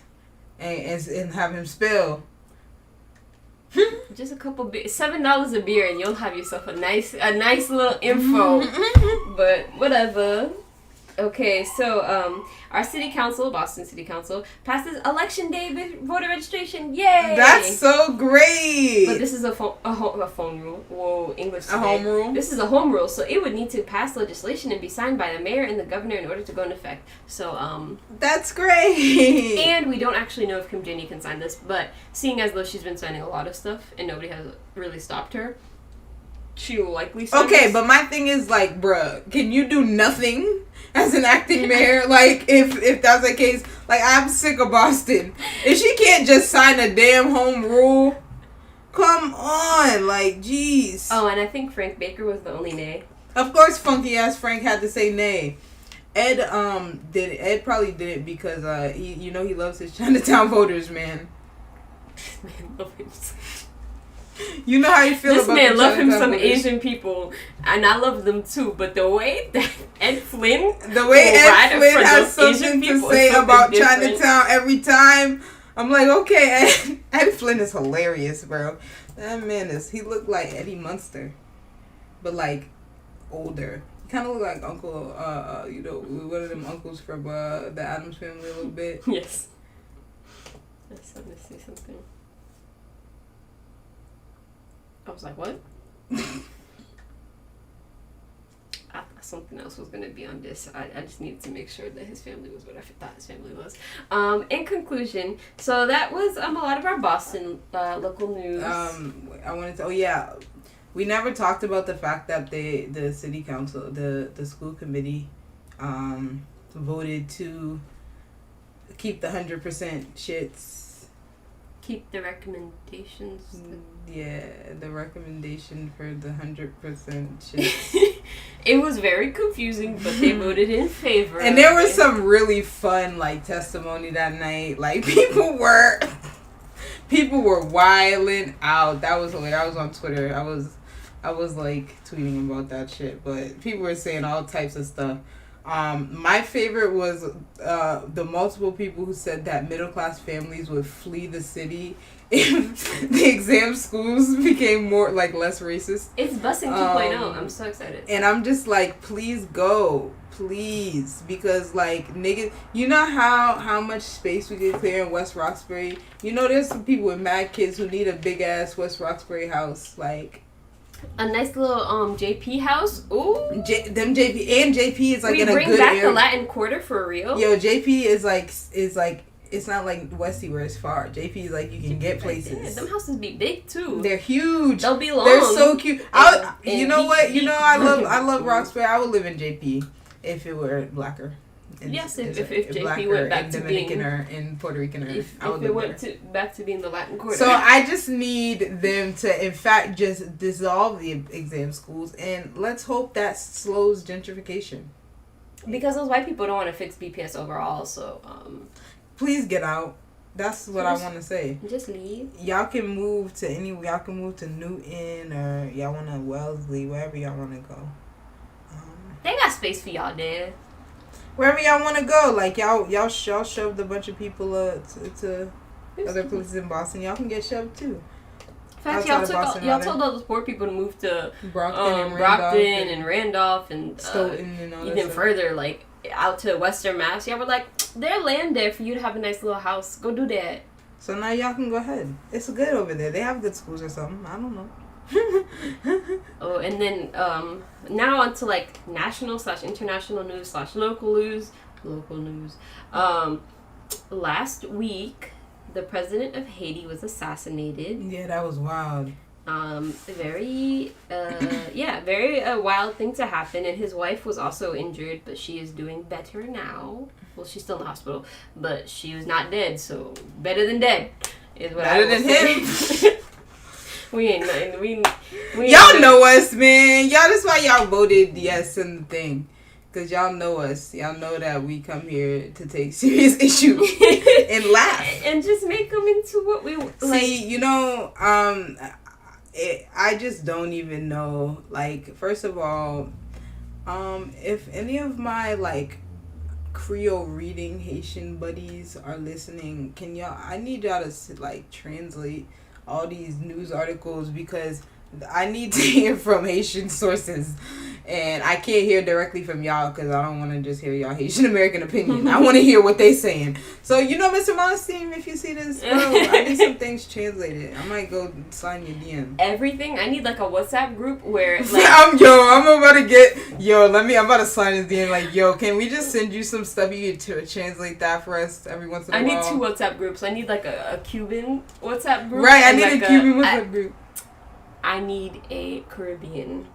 and have him spill. Just a couple $7 a beer, and you'll have yourself a nice little info. But whatever. Okay, so our city council, Boston City Council, passes election day voter registration. Yay! That's so great. But this is a phone rule. Whoa, English today. A home rule. This is a home rule, so it would need to pass legislation and be signed by the mayor and the governor in order to go into effect. So that's great. And we don't actually know if Kim Janey can sign this, but seeing as though she's been signing a lot of stuff and nobody has really stopped her, she will likely sign Okay, this. but my thing is like, bruh, can you do nothing as an acting mayor? Like, if that's the case, like, I'm sick of Boston. If she can't just sign a damn home rule, come on, like, jeez. Oh, and I think Frank Baker was the only nay. Of course, funky ass Frank had to say nay. Ed probably did it because he loves his Chinatown voters, man. Man, love him. You know how you feel this about man the love him Chinatown some voters. Asian people, and I love them too. But the way that Ed Flynn, Ed Flynn has something Asian to people say is something about different. Chinatown every time, I'm like, okay, Ed Flynn is hilarious, bro. That man he looked like Eddie Munster, but like older. He kind of looked like Uncle, one of them uncles from the Addams Family a little bit. Yes. I just wanted to say something. I was like, what? I thought something else was going to be on this. I just needed to make sure that his family was what I thought his family was. In conclusion, so that was a lot of our Boston local news. I wanted to, we never talked about the fact that the city council, the school committee, voted to keep the 100% shits. Keep the recommendations. Yeah, the recommendation for the 100% shits. It was very confusing, but they voted in favor. And there was some really fun testimony that night. Like people were wilding out. That was hilarious. I was on Twitter. I was like tweeting about that shit, but people were saying all types of stuff. My favorite was the multiple people who said that middle class families would flee the city if the exam schools became less racist. It's busing 2.0. I'm so excited. And I'm just like, please go. Please. Because nigga, you know how much space we could clear in West Roxbury? You know there's some people with mad kids who need a big ass West Roxbury house. A nice little JP house. Ooh. Them JP and JP is in a good area. We bring back the Latin Quarter for real. Yo, JP is it's not like Westy where it's far. JP is you can get places. Yeah, them houses be big too. They're huge. They'll be long. They're so cute. You know what? I love mm-hmm. Roxbury. I would live in JP if it were blacker. Yes, if JP went back to being Dominican or in Puerto Rican, if it went back to being the Latin Quarter. So I just need them to, in fact, just dissolve the exam schools, and let's hope that slows gentrification. Because those white people don't want to fix BPS overall, so please get out. That's what I want to say. Just leave. Y'all can move to y'all can move to Newton, or y'all want to Wellesley, wherever y'all want to go. They got space for y'all there. Wherever y'all want to go, y'all shoved a bunch of people to other places in Boston. Y'all can get shoved too. In fact, y'all told all those poor people to move to Brockton and Randolph and Stoughton and all even further, out to Western Mass. Y'all were like, there's land there for you to have a nice little house. Go do that. So now y'all can go ahead. It's good over there. They have good schools or something. I don't know. Oh, and then now on to national / international news / local news. Last week the president of Haiti was assassinated. Yeah, that was wild. Very wild thing to happen, and his wife was also injured, but she is doing better now. Well, she's still in the hospital, but she was not dead, so better than dead is what I will say. Him. We ain't nothing. We y'all know us, man. That's why y'all voted yes in the thing. Because y'all know us. Y'all know that we come here to take serious issues and laugh. And just make them into what we like. See, I just don't even know. Like, first of all, if any of my like Creole reading Haitian buddies are listening, I need y'all to like translate all these news articles because I need to hear from Haitian sources, and I can't hear directly from y'all because I don't want to just hear y'all Haitian American opinion. I want to hear what they saying. So, Mr. Monstein, if you see this, bro, I need some things translated. I might go sign your DM. Everything. I need like a WhatsApp group where like I'm about to get I'm about to sign his DM. Like, can we just send you some stuff you to translate that for us every once in a while? I need 2 WhatsApp groups. I need like a Cuban WhatsApp group. Right, I need like a Cuban WhatsApp group. I need a Caribbean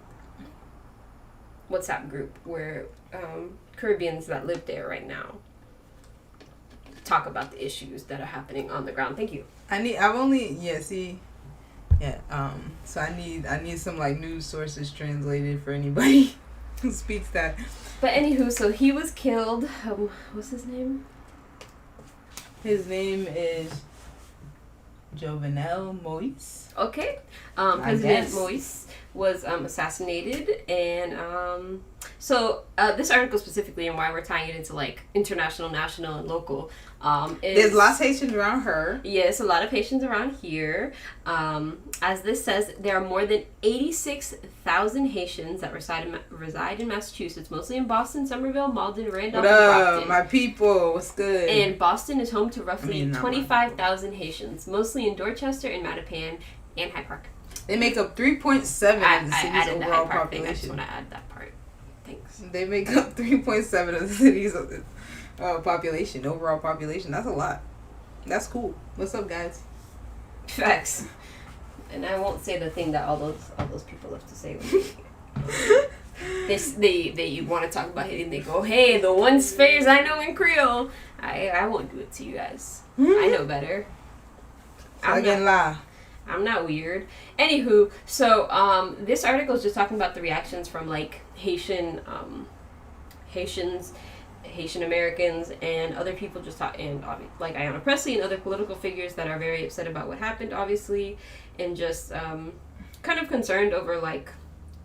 WhatsApp group where Caribbeans that live there right now talk about the issues that are happening on the ground. Thank you. So I need some like news sources translated for anybody who speaks that. But anywho, so he was killed. What's his name? His name is Jovenel Moïse. Okay. President Moïse was assassinated, and so this article specifically, and why we're tying it into like international, national, and local, there's lots of Haitians around her. Yes, a lot of Haitians around here. As this says, there are more than 86,000 Haitians that reside in Massachusetts, mostly in Boston, Somerville, Malden, Randolph, and Brockton. My people? What's good? And Boston is home to roughly 25,000 Haitians, mostly in Dorchester and Mattapan and Hyde Park. They make up 3.7 of the city's overall population. I just want to add that part. Thanks. They make up 3.7 of the city's population, overall population. That's a lot. That's cool. What's up, guys? Facts. And I won't say the thing that all those people have to say. They want to talk about it and they go, hey, the one space I know in Creole. I won't do it to you guys. I know better. I'm not weird. Anywho, so this article is just talking about the reactions from like Haitians, Haitian Americans, and other people and like Ayanna Pressley and other political figures that are very upset about what happened, obviously, and just kind of concerned over like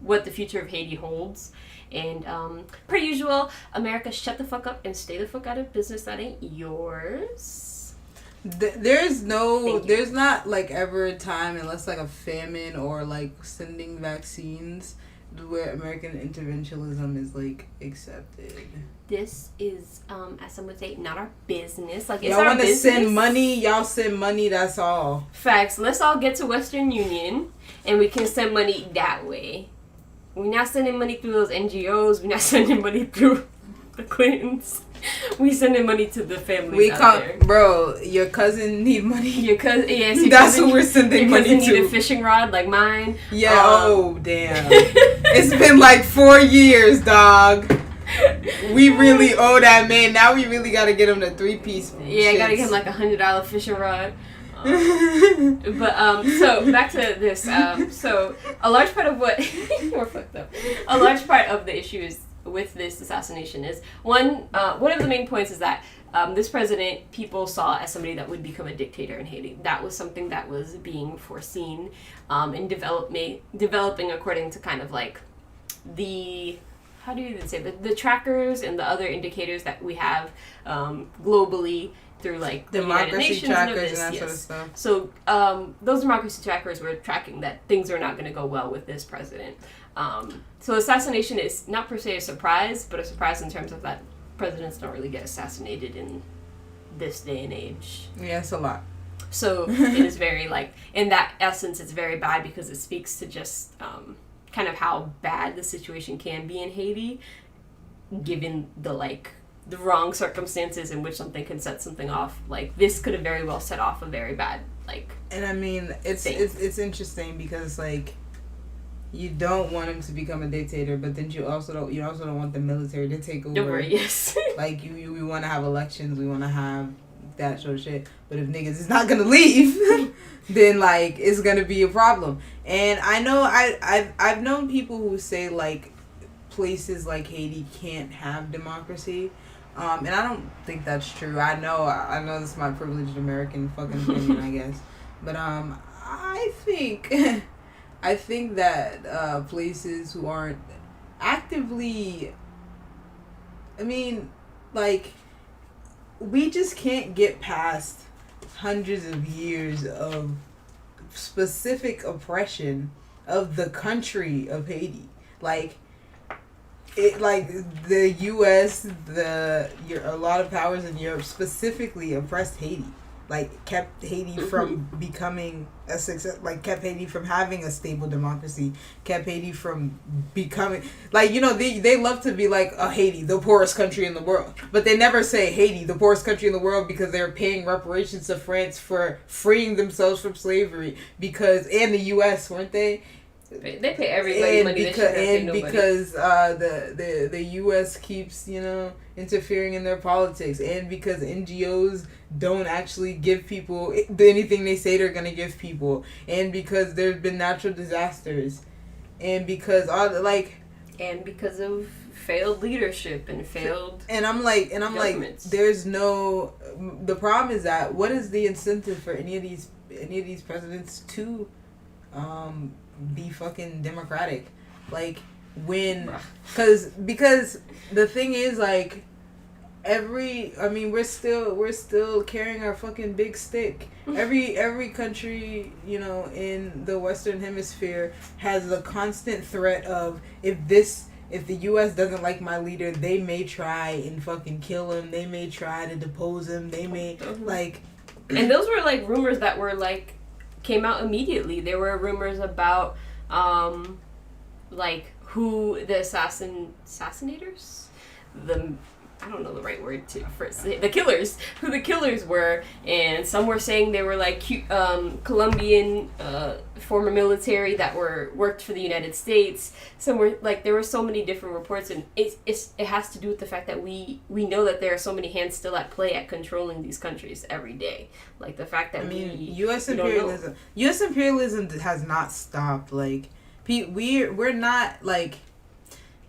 what the future of Haiti holds. And per usual, America, shut the fuck up and stay the fuck out of business that ain't yours. There's not like ever a time, unless like a famine or like sending vaccines, where American interventionism is like accepted. This is, as some would say, not our business. Like, it's y'all our want to business. send money, y'all send money. That's all. Facts. Let's all get to Western Union, and we can send money that way. We're not sending money through those NGOs. We're not sending money through the Clintons. We sending money to the families out there. Bro, your cousin need money. Your cousin, yes. That's who we're sending money to. Your cousin need a fishing rod like mine. Yeah. Oh damn! It's been like 4 years, dog. We really owe that man. Now we really gotta get him the 3-piece. Yeah, I gotta get him like $100 fishing rod. But so back to this. So a large part of what we're fucked up. A large part of the issues with this assassination is one of the main points is that this president people saw as somebody that would become a dictator in Haiti. That was something that was being foreseen and developing according to kind of like the how do you even say the trackers and the other indicators that we have globally through like the democracy United Nations trackers and that sort of stuff. So those democracy trackers were tracking that things are not going to go well with this president. So assassination is not per se a surprise, but a surprise in terms of that presidents don't really get assassinated in this day and age. Yeah, it's a lot. So it is very like, in that essence, it's very bad because it speaks to just kind of how bad the situation can be in Haiti, given the wrong circumstances in which something can set something off. Like, this could have very well set off a very bad, like, and I mean, it's interesting because, like, you don't want him to become a dictator, but then you also don't want the military to take over. Yes. Like, we want to have elections, we want to have that sort of shit. But if niggas is not gonna leave, then like it's gonna be a problem. And I know I've known people who say like places like Haiti can't have democracy. And I don't think that's true. I know this is my privileged American fucking opinion, I guess. But I think I think that places who aren't actively, I mean, like, we just can't get past hundreds of years of specific oppression of the country of Haiti. Like, the U.S., a lot of powers in Europe specifically oppressed Haiti. Like, kept Haiti from becoming a success. Like, kept Haiti from having a stable democracy. Kept Haiti from becoming, like, you know, they love to be like, Haiti, the poorest country in the world, but they never say Haiti, the poorest country in the world, because they're paying reparations to France for freeing themselves from slavery. And the U.S., weren't they? They pay everybody money. Because the U.S. keeps, you know, interfering in their politics, and because NGOs don't actually give people anything they say they're gonna give people, and because there's been natural disasters, and because because of failed leadership and failed. And I'm like, there's no. The problem is that what is the incentive for any of these presidents to, be fucking democratic? Like, when, because the thing is, like, we're still carrying our fucking big stick. Every country, you know, in the Western Hemisphere has the constant threat of, if the U.S. doesn't like my leader, they may try and fucking kill him. They may try to depose him. They may, like... And those were, like, rumors that were, like, came out immediately. There were rumors about, like, who the assassinators? I don't know the right word the killers, who the killers were, and some were saying they were like Colombian former military that worked for the United States. Some were like, there were so many different reports, and it has to do with the fact that we know that there are so many hands still at play at controlling these countries every day. Like the fact that U.S. imperialism has not stopped. Like, we're not like.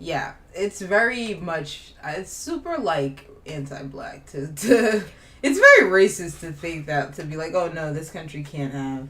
Yeah, it's very much, it's super, like, anti-black to it's very racist to think that, to be like, oh no, this country can't have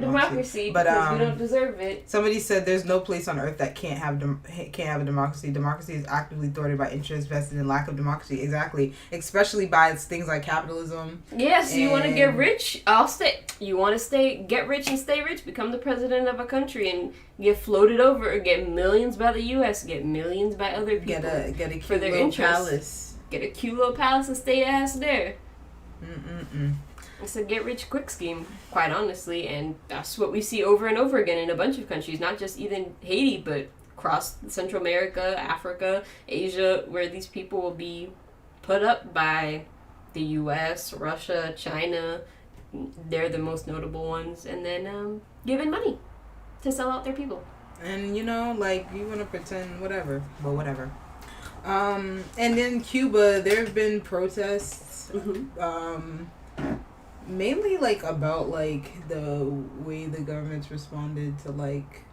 democracy because we don't deserve it. Somebody said there's no place on earth that can't have a democracy. Democracy is actively thwarted by interests vested in lack of democracy. Exactly, especially by things like capitalism. Yes, you want to get rich? I'll stay. You want to get rich and stay rich? Become the president of a country and get floated over. Get millions by the U.S. Get millions by other people. Get a cute little palace. Get a cute little palace and stay ass there. It's a get-rich quick scheme, quite honestly, and that's what we see over and over again in a bunch of countries, not just even Haiti, but across Central America, Africa, Asia, where these people will be put up by the U.S., Russia, China. They're the most notable ones, and then given money to sell out their people. And, you know, like, you want to pretend whatever, but whatever. And in Cuba, there have been protests, mainly, like, about, like, the way the government's responded to, like,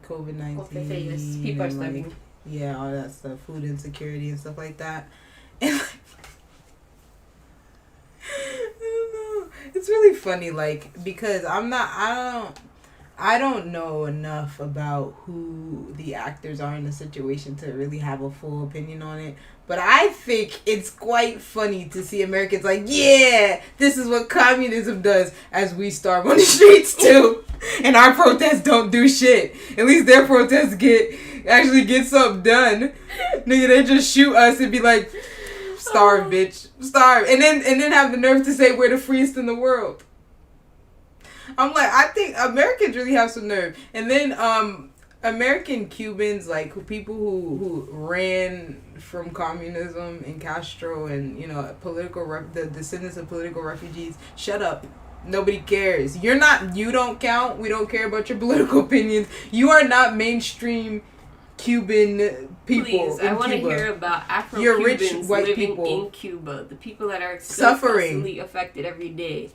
COVID-19. People are starving. Like, yeah, all that stuff, food insecurity and stuff like that. And, like, I don't know. It's really funny, like, because I don't know enough about who the actors are in the situation to really have a full opinion on it. But I think it's quite funny to see Americans like, yeah, this is what communism does, as we starve on the streets too. And our protests don't do shit. At least their protests actually get something done. Nigga, they just shoot us and be like, starve, bitch. Starve. And then have the nerve to say we're the freest in the world. I'm like, I think Americans really have some nerve. And then American Cubans, like people who ran from communism and Castro and, you know, the descendants of political refugees, shut up. Nobody cares. You don't count. We don't care about your political opinions. You are not mainstream Cuban people. Please, I want to hear about Afro-Cubans living in Cuba. The people that are suffering, affected every day.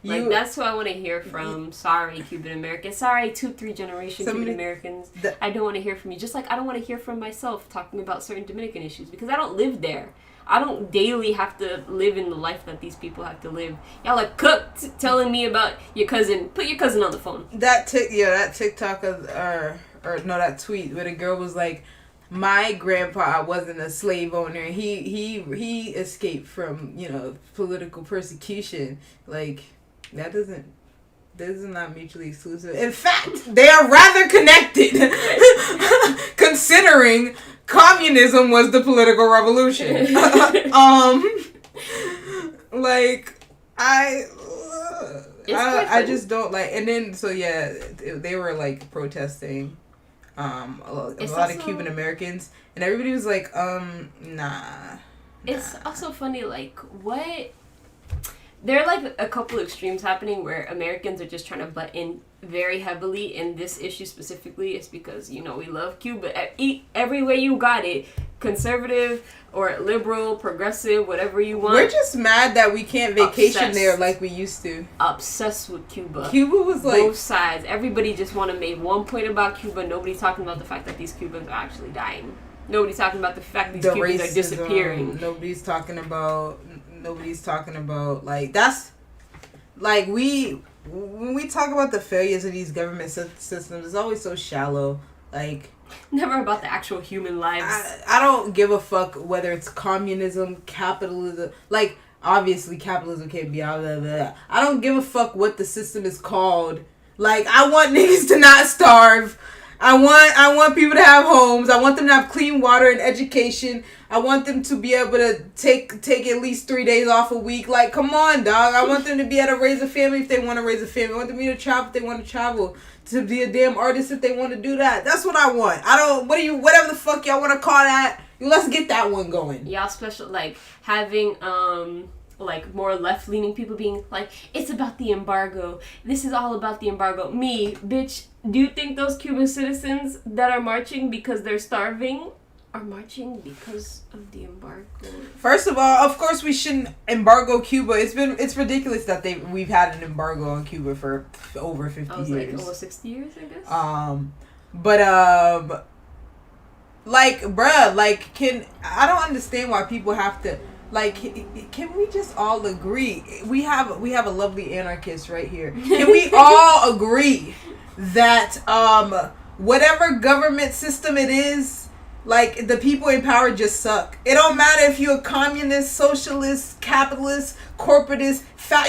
Like, that's who I want to hear from. Sorry, Cuban Americans. Sorry, 2-3 generation Cuban Americans. I don't want to hear from you. Just like I don't want to hear from myself talking about certain Dominican issues because I don't live there. I don't daily have to live in the life that these people have to live. Y'all are cooked telling me about your cousin. Put your cousin on the phone. That TikTok that tweet where the girl was like, my grandpa wasn't a slave owner. He escaped from, political persecution. Like, this is not mutually exclusive. In fact, they are rather connected. Considering communism was the political revolution. I just don't like. And then they were like protesting. A lot of Cuban Americans, and everybody was like, nah. It's also funny, like, what? There are, like, a couple extremes happening where Americans are just trying to butt in very heavily, and this issue specifically is because, we love Cuba. Every way you got it, conservative or liberal, progressive, whatever you want. We're just mad that we can't vacation there like we used to. Obsessed with Cuba. Cuba was like... both sides. Everybody just want to make one point about Cuba. Nobody's talking about the fact that these Cubans are actually dying. Nobody's talking about the fact that these Cubans are disappearing. Nobody's talking about, like, that's, like, when we talk about the failures of these government systems, it's always so shallow. Like, never about the actual human lives. I don't give a fuck whether it's communism, capitalism. Like, obviously, capitalism can't be out of that. I don't give a fuck what the system is called. Like, I want niggas to not starve. I want people to have homes. I want them to have clean water and education. I want them to be able to take at least 3 days off a week. Like, come on, dog. I want them to be able to raise a family if they want to raise a family. I want them to be able to travel if they want to travel. To be a damn artist if they want to do that. That's what I want. Whatever the fuck y'all want to call that, let's get that one going. Y'all special, like, having, like, more left-leaning people being like, it's about the embargo. This is all about the embargo. Me, bitch, do you think those Cuban citizens that are marching because they're starving are marching because of the embargo? First of all, of course we shouldn't embargo Cuba. It's ridiculous that we've had an embargo on Cuba for over 50 years. Like almost 60 years, I guess. Like, bruh, like, I don't understand why people have to. Like, can we just all agree? We have a lovely anarchist right here. Can we all agree that whatever government system it is, like, the people in power just suck. It don't matter if you're a communist, socialist, capitalist, corporatist,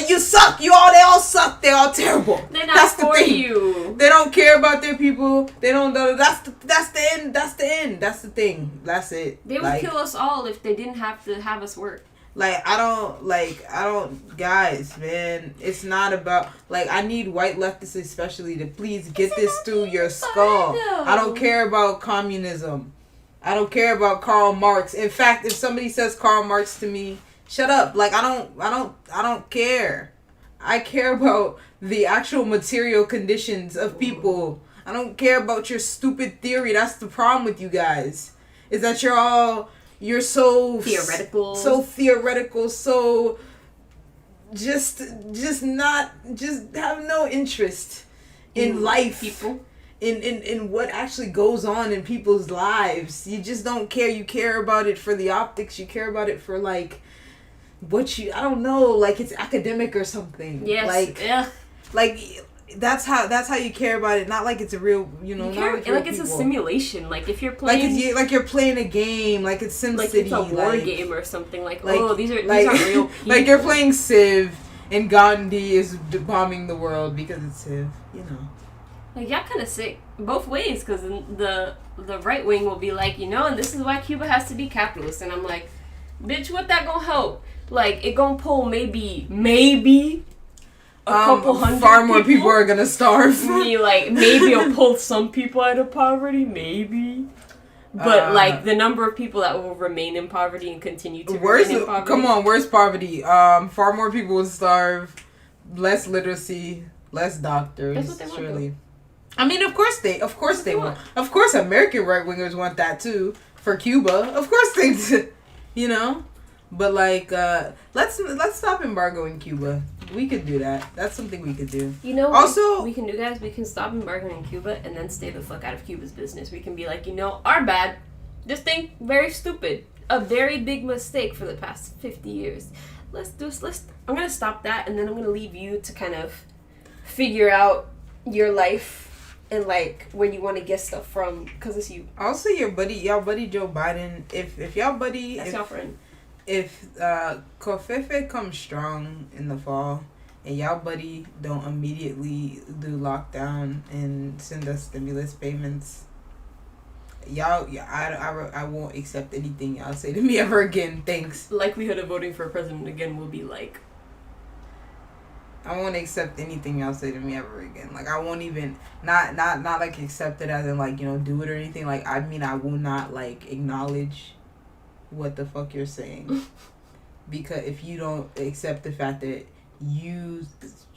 you suck. They all suck. They're all terrible. They're not for you. They don't care about their people. They don't. That's the end. That's the end. That's the thing. That's it. They would kill us all if they didn't have to have us work. Guys, man, it's not about, like, I need white leftists especially to please get this through your skull. I don't care about communism. I don't care about Karl Marx. In fact, if somebody says Karl Marx to me, shut up. Like, I don't care. I care about the actual material conditions of people. I don't care about your stupid theory. That's the problem with you guys. Is that you're so theoretical. So just have no interest in life. People. In what actually goes on in people's lives. You just don't care. You care about it for the optics. You care about it for, like, I don't know, like, it's academic or something. Yes. Like that's how you care about it. Not like it's a real, not like it's a simulation. Like, if you're playing, like you're playing a game, like it's SimCity, like it's a war game or something. Like these are real people. Like you're playing Civ and Gandhi is bombing the world because it's Civ. Like, y'all kind of sick both ways, because the right wing will be like, and this is why Cuba has to be capitalist, and I'm like, bitch, what that gonna help? Like, it gonna pull maybe a couple hundred far more people are gonna starve. Maybe it'll pull some people out of poverty, maybe. But, like, the number of people that will remain in poverty and continue to remain in poverty. Come on, where's poverty? Far more people will starve, less literacy, less doctors. That's what they want, surely. I mean, of course they want. Of course, American right wingers want that too for Cuba. Of course they, But, like, let's stop embargoing Cuba. We could do that. That's something we could do. You know, also, we can do, guys. We can stop embargoing in Cuba and then stay the fuck out of Cuba's business. We can be like, our bad. This thing very stupid. A very big mistake for the past 50 years. I'm gonna stop that, and then I'm gonna leave you to kind of figure out your life and like where you want to get stuff from, because it's you. Also, y'all buddy Joe Biden. If y'all buddy, that's your friend. If Covfefe comes strong in the fall, and y'all buddy don't immediately do lockdown and send us stimulus payments, I won't accept anything y'all say to me ever again. Thanks. Likelihood of voting for a president again will be like, I won't accept anything y'all say to me ever again. Like, I won't even not like accept it as in like, do it or anything. Like, I mean, I will not like acknowledge what the fuck you're saying, because if you don't accept the fact that you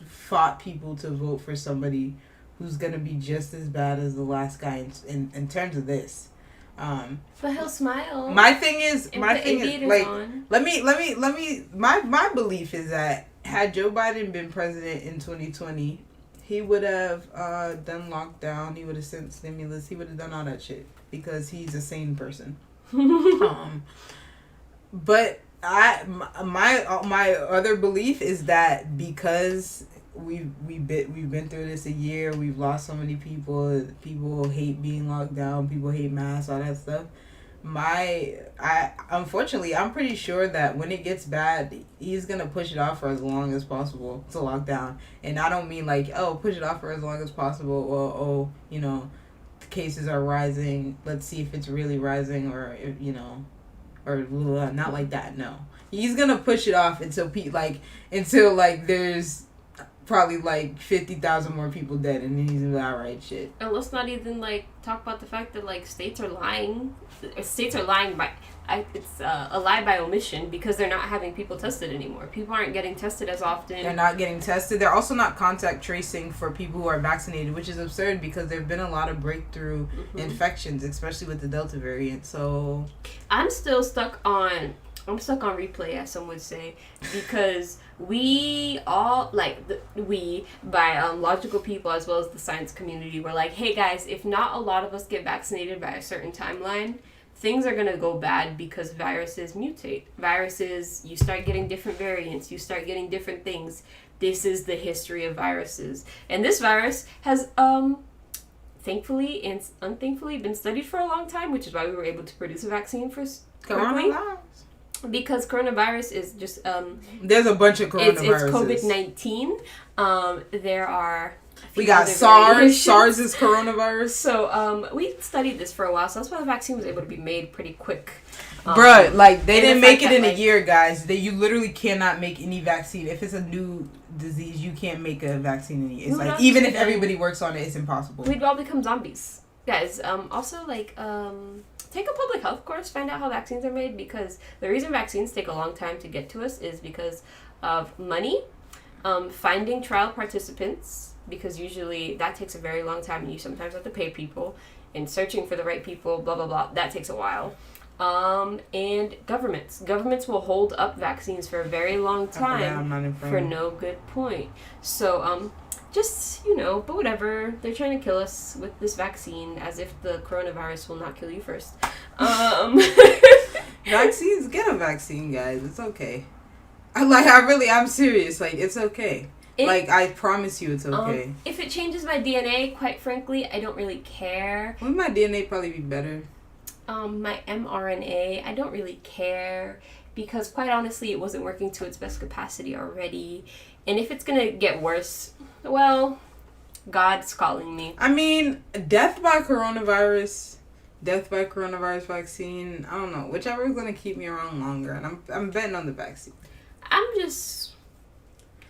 fought people to vote for somebody who's gonna be just as bad as the last guy in terms of this, but he'll smile. My thing is like, on. let me my belief is that had Joe Biden been president in 2020, he would have done lockdown, he would have sent stimulus, he would have done all that shit, because he's a sane person. But my other belief is that because we've been through this a year, we've lost so many people hate being locked down, people hate masks, all that stuff. Unfortunately, I'm pretty sure that when it gets bad, he's gonna push it off for as long as possible to lock down. And I don't mean like, push it off for as long as possible, or cases are rising, let's see if it's really rising, or if, or not like that. No, he's gonna push it off until there's probably like 50,000 more people dead, and then he's gonna be like, all right, shit. And let's not even like talk about the fact that like states are lying. States are lying by it's a lie by omission, because they're not having people tested anymore. People aren't getting tested as often. They're not getting tested. They're also not contact tracing for people who are vaccinated, which is absurd, because there have been a lot of breakthrough infections, especially with the Delta variant. So I'm stuck on replay, as some would say, because we all, by logical people as well as the science community, were like, hey guys, if not a lot of us get vaccinated by a certain timeline, things are going to go bad, because viruses mutate. You start getting different variants, you start getting different things. This is the history of viruses. And this virus has, thankfully and unthankfully, been studied for a long time, which is why we were able to produce a vaccine for coronavirus. Because coronavirus is just... there's a bunch of coronaviruses. It's COVID-19. There are... We got SARS. SARS is coronavirus. So we studied this for a while, so that's why the vaccine was able to be made pretty quick. Bruh, they didn't make it in a year, guys. You literally cannot make any vaccine. If it's a new disease, you can't make a vaccine in a year. It's like, even if everybody works on it, it's impossible. We'd all become zombies. Guys, also, take a public health course, find out how vaccines are made, because the reason vaccines take a long time to get to us is because of money, finding trial participants, because usually that takes a very long time, and you sometimes have to pay people, and searching for the right people, blah, blah, blah, that takes a while. And governments will hold up vaccines for a very long time for no good point. So, but whatever, they're trying to kill us with this vaccine, as if the coronavirus will not kill you first. Vaccines, get a vaccine, guys, it's okay. I'm serious, it's okay. I promise you it's okay. If it changes my DNA, quite frankly, I don't really care. Wouldn't my DNA probably be better? My mRNA, I don't really care, because quite honestly, it wasn't working to its best capacity already. And if it's gonna get worse, well, God's calling me. I mean, death by coronavirus vaccine, I don't know, whichever is gonna keep me around longer, and I'm betting on the vaccine. I'm just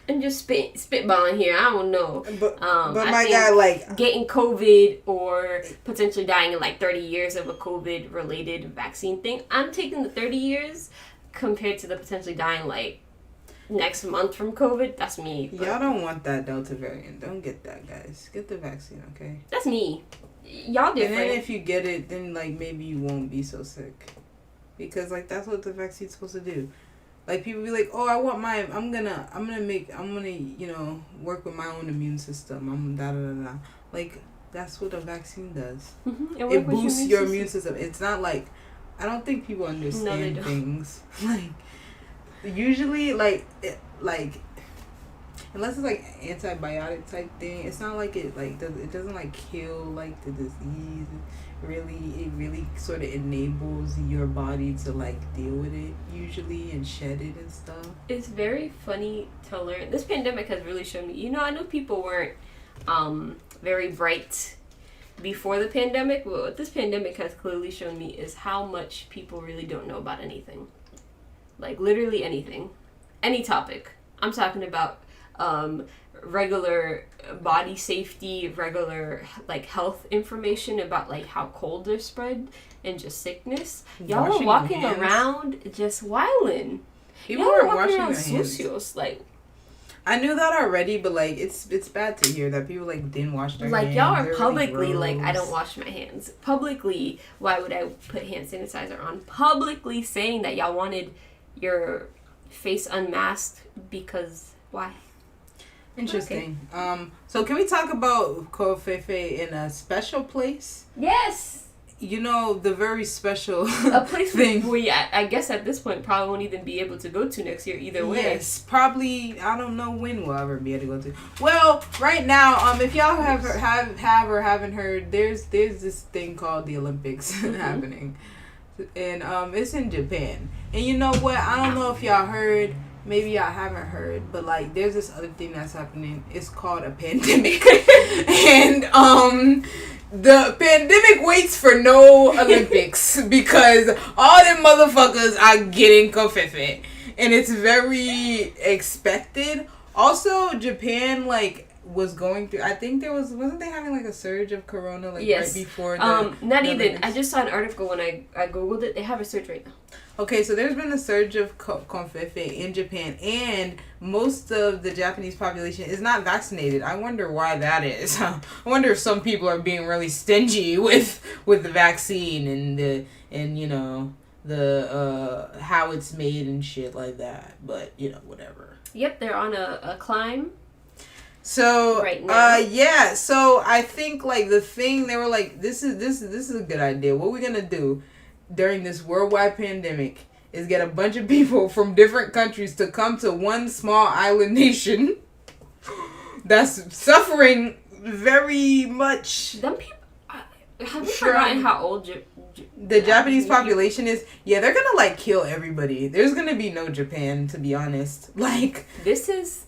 spitballing here. I don't know. But my guy, getting COVID or potentially dying in 30 years of a COVID related vaccine thing. I'm taking the 30 years compared to the potentially dying next month from COVID. That's me. Y'all don't want that Delta variant. Don't get that, guys. Get the vaccine, okay? That's me. Y'all different. And then if you get it, then maybe you won't be so sick, because that's what the vaccine's supposed to do. Like people be like, oh, I'm gonna work with my own immune system. I'm da da da da. Like that's what a vaccine does. Mm-hmm. It boosts your immune system. It's not like, I don't think people understand things. Like usually like unless it's like antibiotic type thing, it's not like it doesn't like kill like the disease. It really sort of enables your body to like deal with it usually and shed it and stuff. It's very funny to learn. This pandemic has really shown me. I know people weren't very bright before the pandemic, but what this pandemic has clearly shown me is how much people really don't know about anything. Like literally anything, any topic. I'm talking about regular body safety, regular like health information about like how colds are spread and just sickness. Y'all are walking around just wilding. People are washing their hands. Sucios, like. I knew that already, but like it's bad to hear that people like didn't wash their hands. Like y'all are publicly like, I don't wash my hands. Publicly, why would I put hand sanitizer on? Publicly saying that y'all wanted your face unmasked because why? Interesting. Okay. So can we talk about Kofefe in a special place? Yes. The very special a place thing. We, I guess at this point, probably won't even be able to go to next year either way. Yes, probably. I don't know when we'll ever be able to go to. Well, right now, if y'all have or haven't heard, there's this thing called the Olympics happening, and it's in Japan. And you know what? I don't know if y'all heard. Maybe y'all haven't heard, but like there's this other thing that's happening. It's called a pandemic, and the pandemic waits for no Olympics because all them motherfuckers are getting Kofefe, and it's very expected. Also, Japan was going through. I think wasn't they having like a surge of corona yes. right before the not the even. Olympics? I just saw an article when I googled it. They have a surge right now. Okay, so there's been a surge of Kofefe in Japan, and most of the Japanese population is not vaccinated. I wonder why that is. I wonder if some people are being really stingy with the vaccine and the how it's made and shit like that. But whatever. Yep, they're on a climb. So right now. Yeah. So I think the thing they were like, this is a good idea. What we're gonna do during this worldwide pandemic is get a bunch of people from different countries to come to one small island nation that's suffering very much. Them people, have you forgotten how old the Japanese population is? Yeah, they're gonna kill everybody. There's gonna be no Japan, to be honest. This is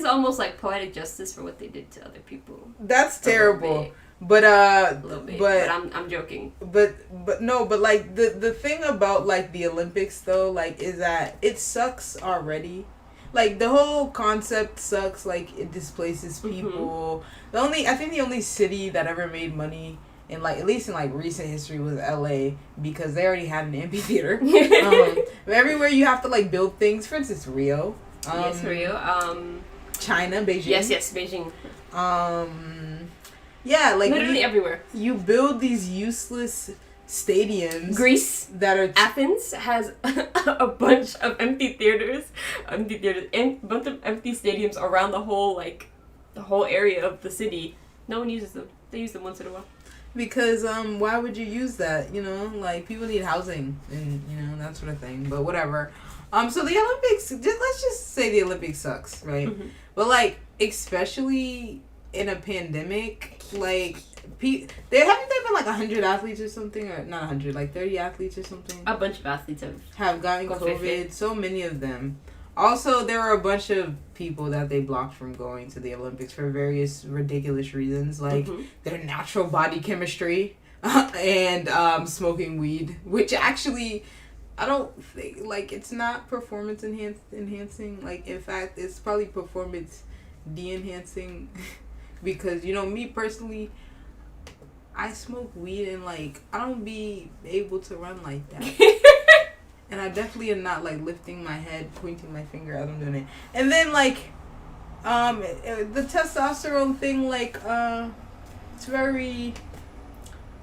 almost like poetic justice for what they did to other people. That's terrible. But I'm joking. But the thing about the Olympics though is that it sucks already. The whole concept sucks. It displaces people. Mm-hmm. I think the only city that ever made money in at least in recent history was LA because they already had an amphitheater. Everywhere you have to build things. For instance, Rio. Yes, Rio. China, Beijing. Yes, Beijing. Yeah, literally everywhere. You build these useless stadiums. Greece that are Athens has a bunch of empty theaters, and a bunch of empty stadiums around the whole area of the city. No one uses them. They use them once in a while. Because why would you use that? People need housing and that sort of thing. But whatever. So the Olympics. Let's just say the Olympics sucks, right? Mm-hmm. But especially in a pandemic, there haven't there been 100 athletes or something, or not 100, 30 athletes or something. A bunch of athletes have gotten COVID. So many of them. Also, there were a bunch of people that they blocked from going to the Olympics for various ridiculous reasons, their natural body chemistry and smoking weed, which actually I don't think it's not performance enhancing. In fact, it's probably performance de-enhancing. Because, me personally, I smoke weed and, I don't be able to run like that. And I definitely am not, lifting my head, pointing my finger as I'm doing it. And then, the testosterone thing, it's very,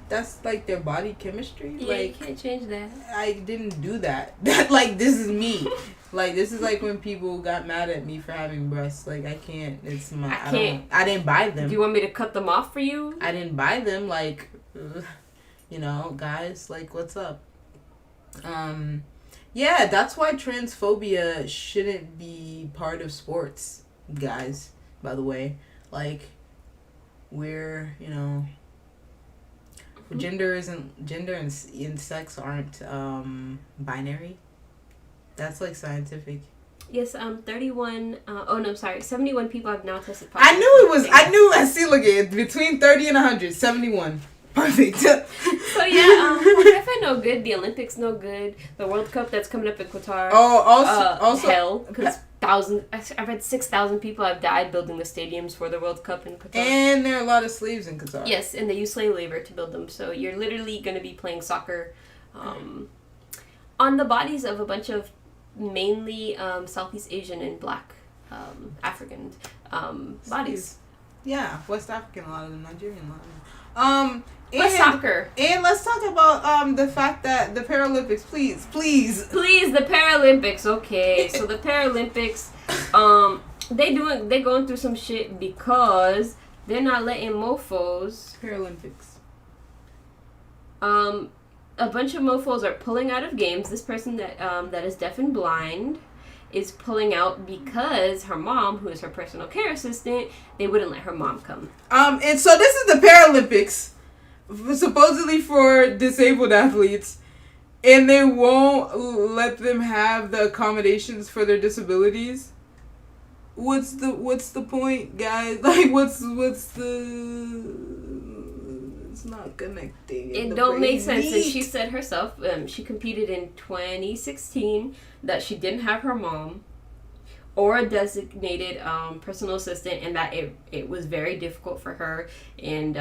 That's like their body chemistry. Yeah, Like, you can't change that. I didn't do that. That like this is me. Like this is like when people got mad at me for having breasts. Like I can't. It's my. I can't. I didn't buy them. Do you want me to cut them off for you? I didn't buy them. Like, you know, guys. Like, what's up? Yeah, that's why transphobia shouldn't be part of sports, guys. By the way, like, we're gender and sex aren't binary. That's like scientific. Yes, 31, oh no, sorry, 71 people have now tested positive. I see, look at it, between 30 and 100, 71. Perfect. So yeah, FIFA no good, the Olympics no good, the World Cup that's coming up in Qatar. Oh, also hell, because I've had 6,000 people have died building the stadiums for the World Cup in Qatar. And there are a lot of slaves in Qatar. Yes, and they use slave labor to build them. So you're literally going to be playing soccer on the bodies of a bunch of mainly Southeast Asian and Black African bodies. Yeah, West African, a lot of them, Nigerian, a lot of them. Soccer. And let's talk about the fact that the Paralympics, please. Please, the Paralympics. Okay, so the Paralympics, they're going through some shit because they're not letting mofos. Paralympics. A bunch of mofos are pulling out of games. This person that is deaf and blind is pulling out because her mom, who is her personal care assistant, they wouldn't let her mom come. And so this is the Paralympics, supposedly for disabled athletes, and they won't let them have the accommodations for their disabilities. What's the point, guys? Like, what's the... It's not connecting. It don't make sense. And she said herself, she competed in 2016, that she didn't have her mom or a designated personal assistant, and that it was very difficult for her, and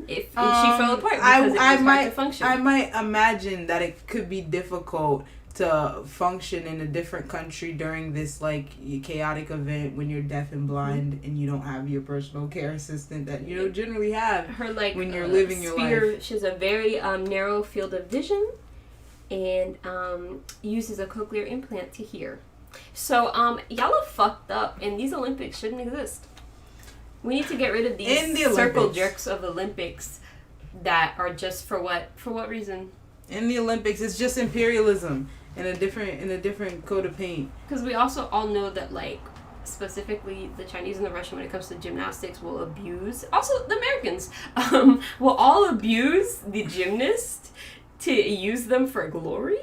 she fell apart because it was hard to function. I might imagine that it could be difficult to function in a different country during this like chaotic event when you're deaf and blind and you don't have your personal care assistant that you don't generally have her like when you're living your life. She has a very narrow field of vision and uses a cochlear implant to hear. So y'all are fucked up, and these Olympics shouldn't exist. We need to get rid of these circle jerks of Olympics that are just for what reason? In the Olympics, it's just imperialism in a different coat of paint. Because we also all know that, like, specifically the Chinese and the Russian, when it comes to gymnastics, will abuse. Also, the Americans will all abuse the gymnast to use them for glory.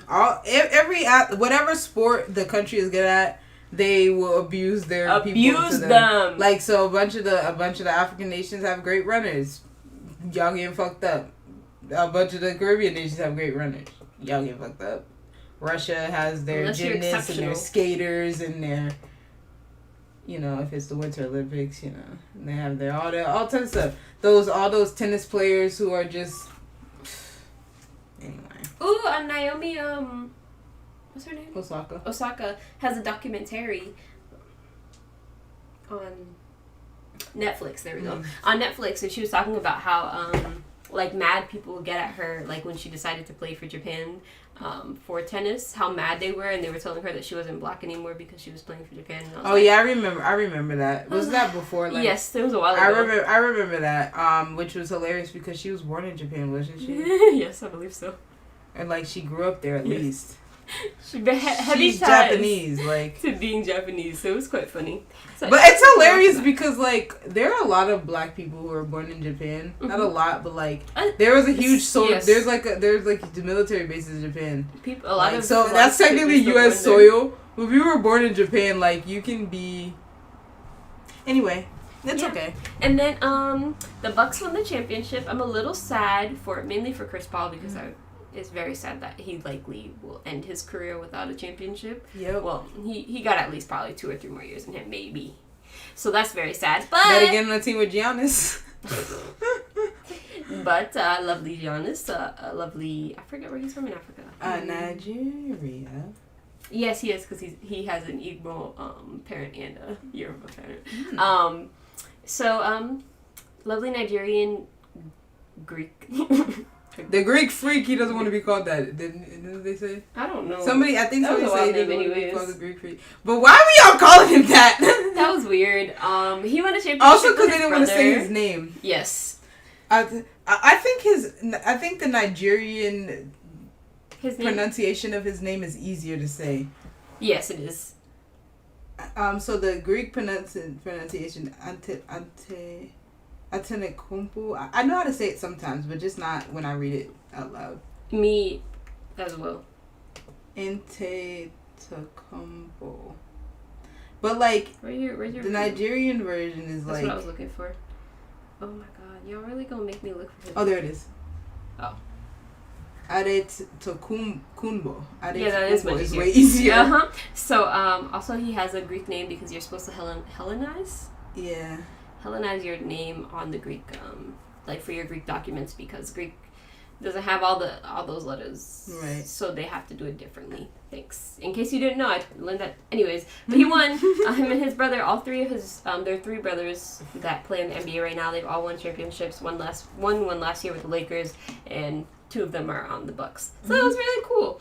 Whatever sport the country is good at, they will abuse their people. Abuse them. Like, so a bunch of the African nations have great runners. Y'all getting fucked up. A bunch of the Caribbean nations have great runners. Y'all get fucked up. Russia has their gymnasts and their skaters and their, if it's the Winter Olympics, they have their all tons of stuff. All those tennis players who are just anyway. Ooh, Naomi, what's her name? Osaka has a documentary on Netflix. There we go. On Netflix, and she was talking about how mad people would get at her, like when she decided to play for Japan for tennis, how mad they were, and they were telling her that she wasn't black anymore because she was playing for Japan. And I remember that. Was that before? Like, yes, it was a while ago. I remember that, which was hilarious because she was born in Japan, wasn't she? Yes, I believe so. And like she grew up there at least. She's Japanese, like to being Japanese, so it was quite funny. So but it's hilarious because like there are a lot of black people who are born in Japan. Not a lot, but like there was a huge there's like the military bases in Japan. So that's technically U.S. soil. But if you were born in Japan, like you can be. Anyway, it's okay. And then the Bucks won the championship. I'm a little sad mainly for Chris Paul because it's very sad that he likely will end his career without a championship. Yep. Well, he got at least probably 2 or 3 more years in him, maybe. So that's very sad. But better get on a team with Giannis. But lovely Giannis, lovely. I forget where he's from in Africa. Nigeria. Yes, he is because he has an Igbo parent and a Yoruba parent. So lovely Nigerian Greek. The Greek freak, he doesn't want to be called that. Didn't they say? I don't know. I think somebody said he doesn't want to be anyways. called the Greek freak. But why are we all calling him that? That was weird. He won a championship. Also, because they didn't want to say his name. Yes. I think the Nigerian pronunciation of his name is easier to say. Yes, it is. So the Greek pronunciation, Atenekumpu. I know how to say it sometimes, but just not when I read it out loud. Me as well. Antetokounmpo. But like, where's your the Nigerian version is That's like. what I was looking for. Oh my god, y'all really gonna make me look for it. Oh, there it is. Oh. Adetokunbo. Yeah, that is much way easier. Uh-huh. So, also he has a Greek name because you're supposed to Hellenize? Yeah. Hellenize your name on the Greek, like for your Greek documents, because Greek doesn't have all those letters. Right. So they have to do it differently. Thanks. In case you didn't know, I learned that. Anyways, but he won. Him and his brother, all three of his, there are three brothers that play in the NBA right now. They've all won championships. One won last year with the Lakers, and two of them are on the Bucks. So that was really cool.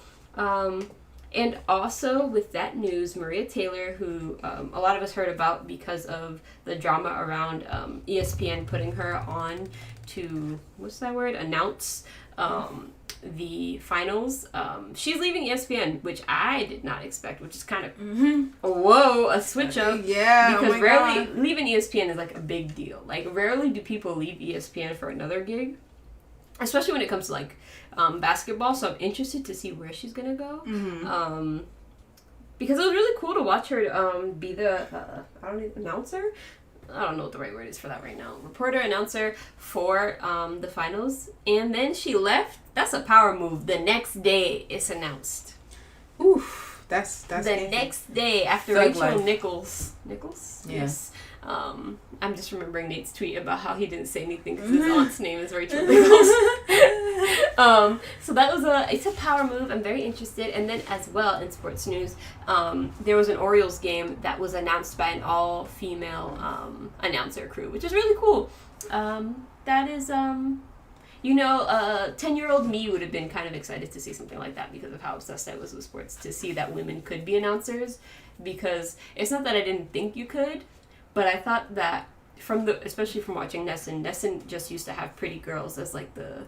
And also with that news, Maria Taylor, who a lot of us heard about because of the drama around ESPN putting her on to, what's that word, announce the finals. She's leaving ESPN, which I did not expect, which is kind of, a switch up. Yeah, because rarely, leaving ESPN is like a big deal. Like, rarely do people leave ESPN for another gig. Especially when it comes to like basketball, so I'm interested to see where she's gonna go. Because it was really cool to watch her be the announcer. I don't know what the right word is for that right now. Reporter, announcer for the finals, and then she left. That's a power move. The next day, it's announced. Oof, that's the easy. Next day after Thug Rachel life. Nichols. Yeah. Yes. I'm just remembering Nate's tweet about how he didn't say anything because his aunt's name is Rachel Nichols. So that was it's a power move. I'm very interested. And then as well in sports news, there was an Orioles game that was announced by an all-female announcer crew, which is really cool. That is 10-year-old me would have been kind of excited to see something like that because of how obsessed I was with sports, to see that women could be announcers, because it's not that I didn't think you could, but I thought that especially from watching Nessun just used to have pretty girls as like the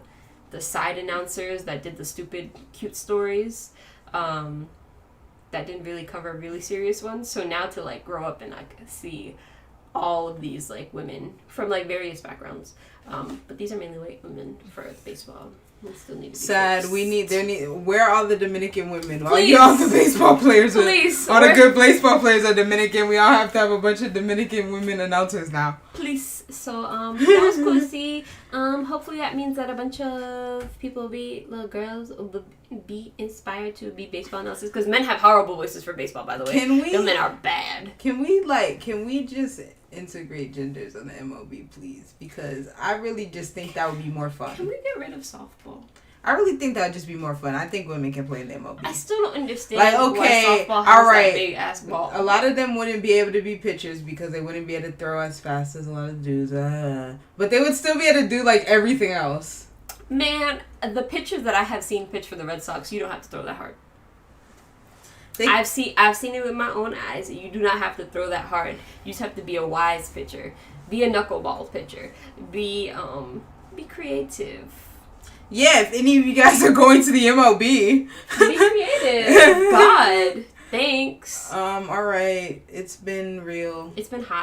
side announcers that did the stupid cute stories that didn't really cover really serious ones. So now to like grow up and like see all of these like women from like various backgrounds, but these are mainly white women for baseball. We still need to be sad. fixed. Where are all the Dominican women? Please. All the baseball players. Please. All the good baseball players are Dominican. We all have to have a bunch of Dominican women announcers now. Please. So that was cool to see. Hopefully that means that a bunch of little girls will be inspired to be baseball announcers, because men have horrible voices for baseball, by the way. The men are bad. Can we just integrate genders on the MLB, please? Because I really just think that would be more fun. Can we get rid of softball? I really think that would just be more fun. I think women can play in the MLB. I still don't understand why softball has that big ass ball. A lot of them wouldn't be able to be pitchers because they wouldn't be able to throw as fast as a lot of dudes. But they would still be able to do like everything else. Man, the pitchers that I have seen pitch for the Red Sox, you don't have to throw that hard. I've seen it with my own eyes. You do not have to throw that hard. You just have to be a wise pitcher. Be a knuckleball pitcher. Be creative. Yeah, if any of you guys are going to the MLB. Be creative. God. Thanks. Alright. It's been real. It's been hot.